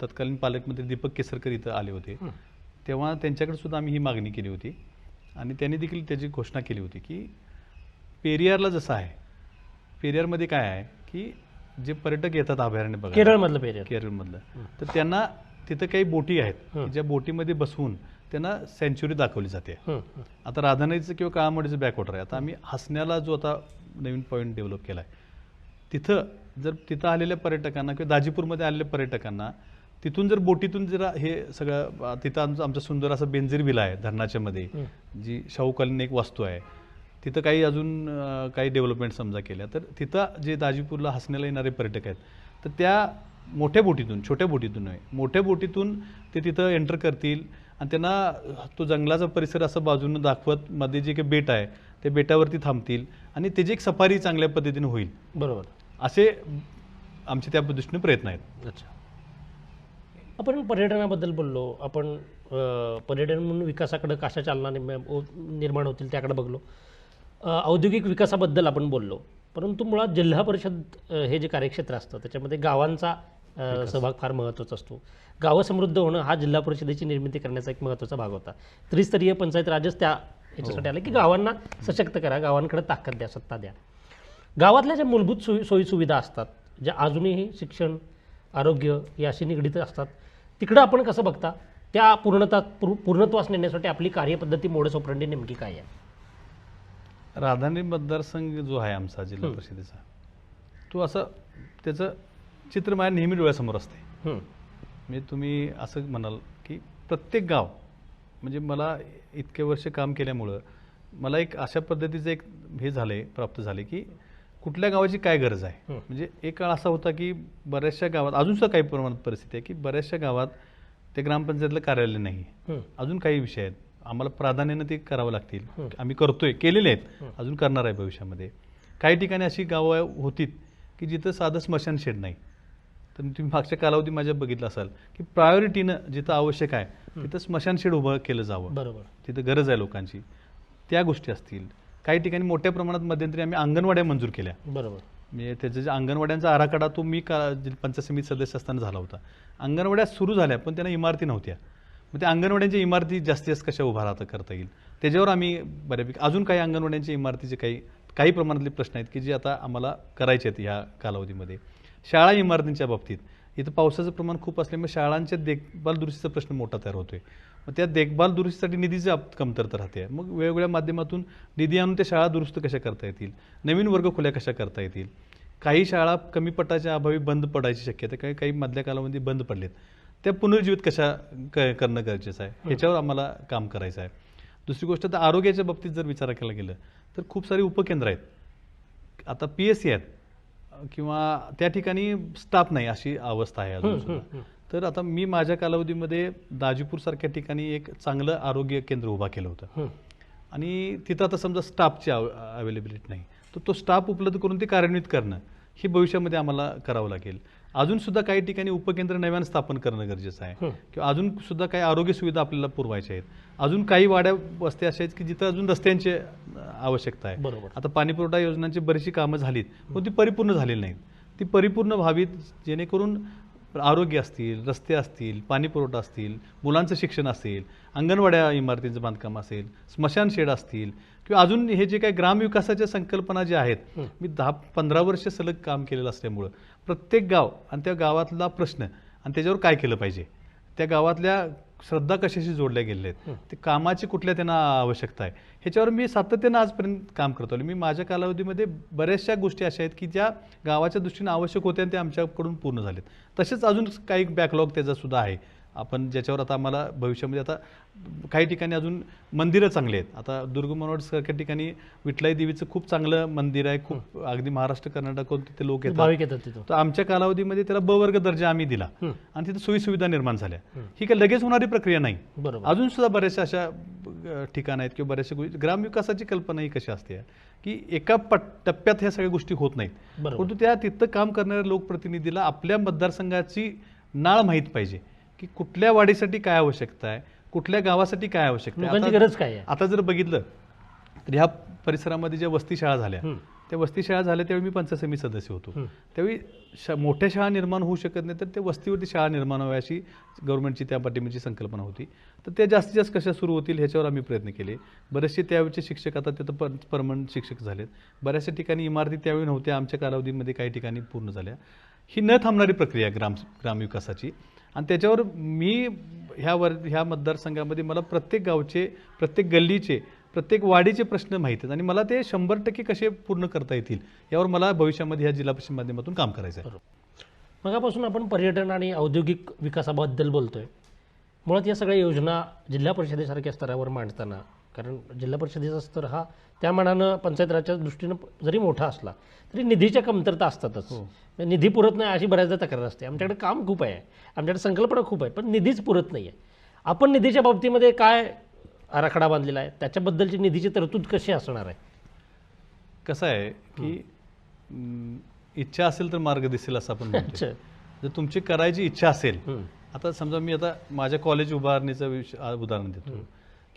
[SPEAKER 2] तत्कालीन पालकमंत्री दीपक केसरकर इथं आले होते, तेव्हा त्यांच्याकडे सुद्धा आम्ही ही मागणी केली होती आणि त्यांनी देखील त्याची घोषणा केली होती की पेरियारला जसं आहे, पेरियारमध्ये काय आहे की जे पर्यटक येतात अभयारण्य बघायला
[SPEAKER 1] केरळमधलं पेरियर.
[SPEAKER 2] केरळमधलं, तर त्यांना तिथं काही बोटी आहेत की ज्या बोटीमध्ये बसवून त्यांना सँच्युरी दाखवली जाते. आता राधानगरीचं किंवा काळामोडीचं बॅकवॉटर आहे. आता आम्ही हसण्याला जो आता नवीन पॉईंट डेव्हलप केला आहे, तिथं जर तिथं आलेल्या पर्यटकांना किंवा दाजीपूरमध्ये आलेल्या पर्यटकांना तिथून जर बोटीतून जर हे सगळं तिथं आमचं सुंदर असं बेंजीर विला आहे धरणाच्या मध्ये, जी शाहूकालीन एक वास्तू आहे, तिथं काही अजून काही डेव्हलपमेंट समजा केल्या, तर तिथं जे दाजीपूरला हसण्याला येणारे पर्यटक आहेत, तर त्या मोठ्या बोटीतून, छोट्या बोटीतून नाही, मोठ्या बोटीतून ते तिथं एंटर करतील आणि त्यांना तो जंगलाचा परिसर असं बाजूनं दाखवत मध्ये जे काही बेट आहे त्या बेटावरती थांबतील आणि त्याची एक सफारी चांगल्या पद्धतीने होईल.
[SPEAKER 1] बरोबर.
[SPEAKER 2] असे आमचे त्या दृष्टीने प्रयत्न आहेत.
[SPEAKER 1] अच्छा, आपण पर्यटनाबद्दल बोललो, आपण पर्यटन म्हणून विकासाकडे कशा चालना निर्माण होतील त्याकडे बघलो, औद्योगिक विकासाबद्दल आपण बोललो, परंतु मुळात जिल्हा परिषद हे जे कार्यक्षेत्र असतं त्याच्यामध्ये गावांचा सहभाग फार महत्त्वाचा असतो. गावं समृद्ध होणं हा जिल्हा परिषदेची निर्मिती करण्याचा एक महत्त्वाचा भाग होता. त्रिस्तरीय पंचायत राजच त्या याच्यासाठी आलं की गावांना सशक्त करा, गावांकडे ताकद द्या, सत्ता द्या. गावातल्या ज्या मूलभूत सोयीसुविधा असतात ज्या अजूनही शिक्षण, आरोग्य याशी निगडीत असतात, तिकडं आपण कसं बघता त्या पूर्णत्वास नेण्यासाठी आपली कार्यपद्धती, मोडस ऑपरेंडी नेमकी काय आहे?
[SPEAKER 2] राधानगरी मतदारसंघ जो आहे आमचा जिल्हा परिषदेचा, तो असं त्याचं चित्र माझ्या नेहमी डोळ्यासमोर असते. म्हणजे तुम्ही असं म्हणाल की प्रत्येक गाव, म्हणजे मला इतके वर्ष काम केल्यामुळं मला एक अशा पद्धतीचं एक हे झाले, प्राप्त झाले की कुठल्या गावाची काय गरज आहे. म्हणजे एक काळ असा होता की बऱ्याचशा गावात, अजून सुद्धा काही प्रमाणात परिस्थिती आहे की बऱ्याचशा गावात ते ग्रामपंचायतलं कार्यालय नाही, अजून काही विषय आहेत, आम्हाला प्राधान्यानं ते करावं लागतील, आम्ही करतोय, केलेले आहेत, अजून करणार आहे भविष्यामध्ये. काही ठिकाणी अशी गावं होतीत की जिथं साधं स्मशान शेड नाही. तर तुम्ही मागच्या कालावधी माझ्या बघितलं असाल की प्रायोरिटीनं जिथं आवश्यक आहे तिथं स्मशान शेड उभं केलं जावं,
[SPEAKER 1] बरोबर, तिथं
[SPEAKER 2] गरज आहे लोकांची, त्या गोष्टी असतील. काही ठिकाणी मोठ्या प्रमाणात मध्यंतरी आम्ही अंगणवाड्या मंजूर केल्या.
[SPEAKER 1] बरोबर,
[SPEAKER 2] म्हणजे त्याचा जे अंगणवाड्यांचा आराखडा तो मी पंचायत समिती सदस्य असताना झाला होता. अंगणवाड्या सुरू झाल्या पण त्यांना इमारती नव्हत्या. मग त्या अंगणवाड्यांच्या इमारती जास्तीत जास्त कशा उभा राहता करता येईल त्याच्यावर आम्ही बऱ्यापैकी, अजून काही अंगणवाड्यांच्या इमारतीचे काही प्रमाणातले प्रश्न आहेत की जे आता आम्हाला करायचे आहेत ह्या कालावधीमध्ये. शाळा इमारतींच्या बाबतीत इथं पावसाचं प्रमाण खूप असल्यामुळे शाळांच्या देखभाल दुरुस्तीचा प्रश्न मोठा तयार होतोय. मग त्या देखभाल दुरुस्तीसाठी निधीची कमतरता राहते. मग वेगवेगळ्या माध्यमातून निधी आणून त्या शाळा दुरुस्त कशा करता येतील, नवीन वर्गखोल्या कशा करता येतील. काही शाळा कमी पटाच्या अभावी बंद पडायची शक्यता, काही मधल्या कालामध्ये बंद पडलेत, त्या पुनर्जीवित कशा करणं गरजेचं आहे, ह्याच्यावर आम्हाला काम करायचं आहे. दुसरी गोष्ट, तर आरोग्याच्या बाबतीत जर विचार केला गेलं तर खूप सारी उपकेंद्र आहेत, आता PSC आहेत किंवा त्या ठिकाणी स्टाफ नाही अशी अवस्था आहे अजून सुद्धा. तर आता मी माझ्या कालावधीमध्ये दाजीपूर सारख्या ठिकाणी एक चांगलं आरोग्य केंद्र उभा केलं होतं आणि तिथं आता समजा स्टाफची अवेलेबिलिटी नाही, तर तो स्टाफ उपलब्ध करून ते कार्यान्वित करणं हे भविष्यामध्ये आम्हाला करावं लागेल. अजून सुद्धा काही ठिकाणी उपकेंद्र नव्यानं स्थापन करणं गरजेचं आहे किंवा अजून सुद्धा काही आरोग्य सुविधा आपल्याला पुरवायच्या आहेत. अजून काही वाड्या वस्त्या अशा आहेत की जिथं अजून रस्त्यांची आवश्यकता आहे.
[SPEAKER 1] बरोबर,
[SPEAKER 2] आता पाणीपुरवठा योजनांची बरीचशी कामं झालीत पण ती परिपूर्ण झालेली नाहीत. ती परिपूर्ण व्हावीत जेणेकरून आरोग्य असतील, रस्ते असतील, पाणीपुरवठा असतील, मुलांचं शिक्षण असेल, अंगणवाड्या इमारतींचं बांधकाम असेल, स्मशान शेड असतील किंवा अजून हे जे काही ग्रामविकासाच्या संकल्पना ज्या आहेत, मी 10-15 वर्ष सलग काम केलेलं असल्यामुळं प्रत्येक गाव आणि त्या गावातला प्रश्न आणि त्याच्यावर काय केलं पाहिजे, त्या गावातल्या श्रद्धा कशाशी जोडल्या गेलेल्या आहेत, ते कामाची कुठल्या त्यांना आवश्यकता आहे, ह्याच्यावर मी सातत्यानं आजपर्यंत काम करतो. मी माझ्या कालावधीमध्ये बऱ्याचशा गोष्टी अशा आहेत की ज्या गावाच्या दृष्टीने आवश्यक होत्या आणि त्या आमच्याकडून पूर्ण झालेत. तसेच अजून काही बॅकलॉग त्याचा सुद्धा आहे आपण, ज्याच्यावर आता आम्हाला भविष्यामध्ये, आता काही ठिकाणी अजून मंदिरं चांगली आहेत. आता दुर्ग मनोहर सारख्या ठिकाणी विठलाई देवीचं खूप चांगलं मंदिर आहे, खूप अगदी महाराष्ट्र कर्नाटकातून तिथे लोक येतात. तर आमच्या कालावधीमध्ये त्याला ब वर्ग दर्जा आम्ही दिला आणि तिथे सोयीसुविधा निर्माण झाल्या. ही काही लगेच होणारी प्रक्रिया नाही. अजून सुद्धा बऱ्याचशा अशा ठिकाणं आहेत किंवा बऱ्याचशा गोष्टी, ग्रामविकासाची कल्पना ही कशी असते की एका टप्प्यात ह्या सगळ्या गोष्टी होत नाहीत, परंतु त्या तिथं काम करणाऱ्या लोकप्रतिनिधीला आपल्या मतदारसंघाची नाळ माहीत पाहिजे की कुठल्या वाढीसाठी काय आवश्यकता आहे, कुठल्या गावासाठी काय आवश्यकता आहे,
[SPEAKER 1] गरज काय आहे.
[SPEAKER 2] आता जर बघितलं तर ह्या परिसरामध्ये ज्या वस्ती शाळा झाल्या त्या वस्ती शाळा झाल्या त्यावेळी मी पंचायत समिती सदस्य होतो. त्यावेळी मोठ्या शाळा निर्माण होऊ शकत नाही तर त्या वस्तीवरती शाळा निर्माण व्हावी अशी गव्हर्नमेंटची त्या पाठिंबाची संकल्पना होती. तर त्या जास्तीत जास्त कशा सुरू होतील ह्याच्यावर आम्ही प्रयत्न केले. बरेचसे त्यावेळेचे शिक्षक आता तिथं परमनंट शिक्षक झालेत. बऱ्याचशा ठिकाणी इमारती त्यावेळी नव्हत्या, आमच्या कालावधीमध्ये काही ठिकाणी पूर्ण झाल्या. ही न थांबणारी प्रक्रिया ग्रामविकासाची. आणि त्याच्यावर मी ह्या मतदारसंघामध्ये मला प्रत्येक गावचे, प्रत्येक गल्लीचे, प्रत्येक वाडीचे प्रश्न माहीत आहेत आणि मला ते 100% कसे पूर्ण करता येतील यावर मला भविष्यामध्ये ह्या जिल्हा परिषद माध्यमातून काम करायचं आहे.
[SPEAKER 1] मगापासून आपण पर्यटन आणि औद्योगिक विकासाबद्दल बोलतोय. मुळात या सगळ्या योजना जिल्हा परिषदेसारख्या स्तरावर मांडताना, कारण जिल्हा परिषदेचा स्तर हा त्या मानानं पंचायत राजच्या दृष्टीनं जरी मोठा असला तरी निधीच्या कमतरता असतातच. निधी पुरत नाही अशी बऱ्याचदा तक्रार असते. आमच्याकडे काम खूप आहे, आमच्याकडे संकल्पना खूप आहे, पण निधीच पुरत नाही आहे. आपण निधीच्या बाबतीमध्ये काय आराखडा बांधलेला आहे, त्याच्याबद्दलची निधीची तरतूद कशी असणार आहे?
[SPEAKER 2] कसं आहे की इच्छा असेल तर मार्ग दिसेल असं आपण म्हणतो. जर तुमची करायची इच्छा असेल, आता समजा मी आता माझ्या कॉलेज उभारणीचं उदाहरण देतो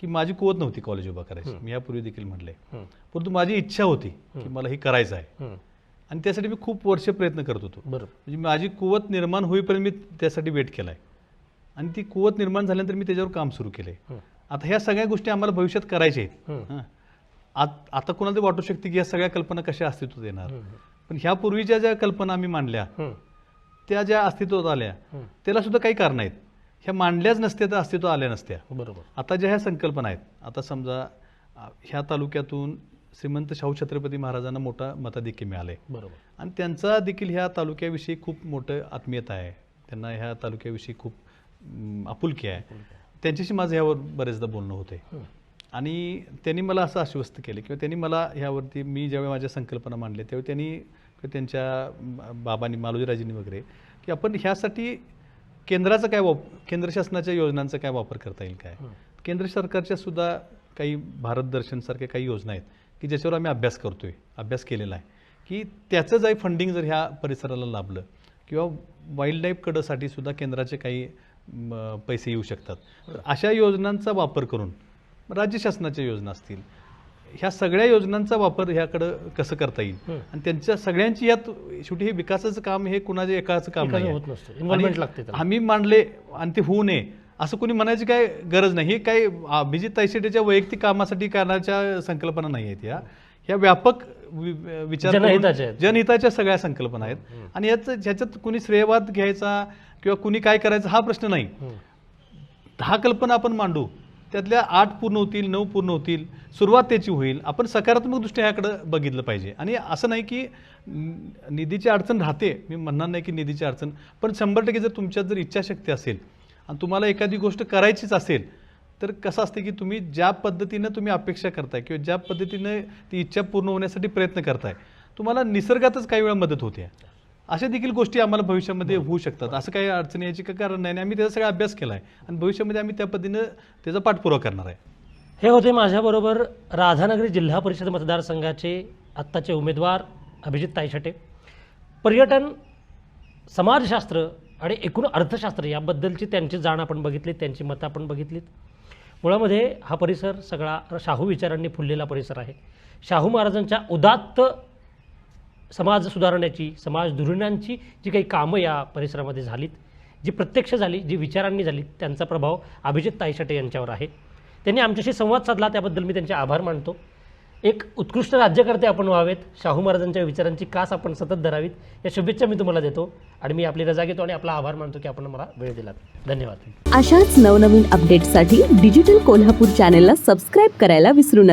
[SPEAKER 2] की माझी कुवत नव्हती कॉलेज उभा करायची, मी यापूर्वी देखील म्हटलंय, परंतु माझी इच्छा होती की मला हे करायचं आहे आणि त्यासाठी मी खूप वर्ष प्रयत्न करत होतो. म्हणजे माझी कुवत निर्माण होईपर्यंत मी त्यासाठी वेट केलाय आणि ती कुवत निर्माण झाल्यानंतर मी त्याच्यावर काम सुरू केलंय. आता ह्या सगळ्या गोष्टी आम्हाला भविष्यात करायच्या आहेत. आता कोणाला तरी वाटू शकते की या सगळ्या कल्पना कशा अस्तित्वात येणार, पण ह्या पूर्वीच्या ज्या कल्पना आम्ही मांडल्या त्या ज्या अस्तित्वात आल्या त्याला सुद्धा काही कारण आहेत. ह्या मांडल्याच नसत्या तर अस्तित्वात आल्या नसत्या.
[SPEAKER 1] बरोबर.
[SPEAKER 2] आता ज्या ह्या संकल्पना आहेत, आता समजा ह्या तालुक्यातून श्रीमंत शाहू छत्रपती महाराजांना मोठा मताधिक्य मिळालंय. बरोबर. आणि त्यांचा देखील ह्या तालुक्याविषयी खूप मोठं आत्मीयता आहे, त्यांना ह्या तालुक्याविषयी खूप आपुलकी आहे. त्यांच्याशी माझं ह्यावर बरेचदा बोलणं होते आणि त्यांनी मला असं आश्वस्त केलं किंवा त्यांनी मला ह्यावरती, मी ज्यावेळी माझ्या संकल्पना मांडल्या त्यावेळी त्यांनी त्यांच्या बाबांनी, मालोजीराजेंनी वगैरे, की आपण ह्यासाठी केंद्राचा काय केंद्र शासनाच्या योजनांचा काय वापर करता येईल काय. केंद्र सरकारच्या सुद्धा काही भारत दर्शनसारख्या काही योजना आहेत की ज्याच्यावर आम्ही अभ्यास केलेला आहे की त्याचं जर फंडिंग जर ह्या परिसराला लाभलं किंवा वाईल्ड लाईफकडंसाठी सुद्धा केंद्राचे काही पैसे येऊ शकतात. तर अशा योजनांचा वापर करून राज्य शासनाच्या योजना असतील, ह्या सगळ्या योजनांचा वापर ह्याकडं कसं करता येईल आणि त्यांच्या सगळ्यांची यात, शेवटी हे विकासाचं काम हे कुणाच्या एकाचं काम नाही. आम्ही मांडले आणि ते होऊ नये असं कोणी म्हणायची काय गरज नाही. हे काही अभिजित तायशेटेच्या वैयक्तिक कामासाठी करण्याच्या संकल्पना नाही आहेत. ह्या व्यापक विचार जनहिताच्या सगळ्या संकल्पना आहेत आणि ह्याच्यात कुणी श्रेयवाद घ्यायचा किंवा कुणी काय करायचं हा प्रश्न नाही. 10 कल्पना आपण मांडू, त्यातल्या 8 पूर्ण होतील, 9 पूर्ण होतील, सुरुवात त्याची होईल. आपण सकारात्मक दृष्ट्या ह्याकडे बघितलं पाहिजे. आणि असं नाही की निधीची अडचण राहते, मी म्हणणार नाही की निधीची अडचण, पण 100% जर तुमच्यात जर इच्छाशक्ती असेल आणि तुम्हाला एखादी गोष्ट करायचीच असेल तर कसं असते की तुम्ही ज्या पद्धतीनं तुम्ही अपेक्षा करताय किंवा ज्या पद्धतीनं ती इच्छा पूर्ण होण्यासाठी प्रयत्न करताय, तुम्हाला निसर्गातच काही वेळा मदत होते. अशा देखील गोष्टी आम्हाला भविष्यामध्ये होऊ शकतात. असं काही अडचण यायची का कारण नाही. आम्ही त्याचा सगळा अभ्यास केला आहे आणि भविष्यामध्ये आम्ही त्या पद्धतीनं त्याचा पाठपुरावा करणार आहे.
[SPEAKER 1] हे होते माझ्याबरोबर राधानगरी जिल्हा परिषद मतदारसंघाचे आत्ताचे उमेदवार अभिजित तायशेटे. पर्यटन, समाजशास्त्र आणि एकूण अर्थशास्त्र याबद्दलची त्यांची जाण आपण बघितली, त्यांची मतं आपण बघितलीत. मुळामध्ये हा परिसर सगळा शाहू विचारांनी फुललेला परिसर आहे. शाहू महाराजांच्या उदात्त समाज सुधारण्याची, समाज धोरणांची जी काही कामं या परिसरामध्ये झालीत, जी प्रत्यक्ष झाली, जी विचारांनी झाली, त्यांचा प्रभाव अभिजित तायशेटे यांच्यावर आहे. त्यांनी आमच्याशी संवाद साधला, त्याबद्दल मी त्यांचे आभार मानतो. एक उत्कृष्ट राज्यकर्ते आपण व्हावेत, शाहू महाराजांच्या विचारांची कास आपण सतत धरावीत, या शुभेच्छा मी तुम्हाला देतो आणि मी आपली रजा घेतो आणि आपला आभार मानतो की आपण मला वेळ दिलात. धन्यवाद.
[SPEAKER 3] अशाच नवनवीन अपडेट्ससाठी डिजिटल कोल्हापूर चॅनेलला सबस्क्राईब करायला विसरू नका.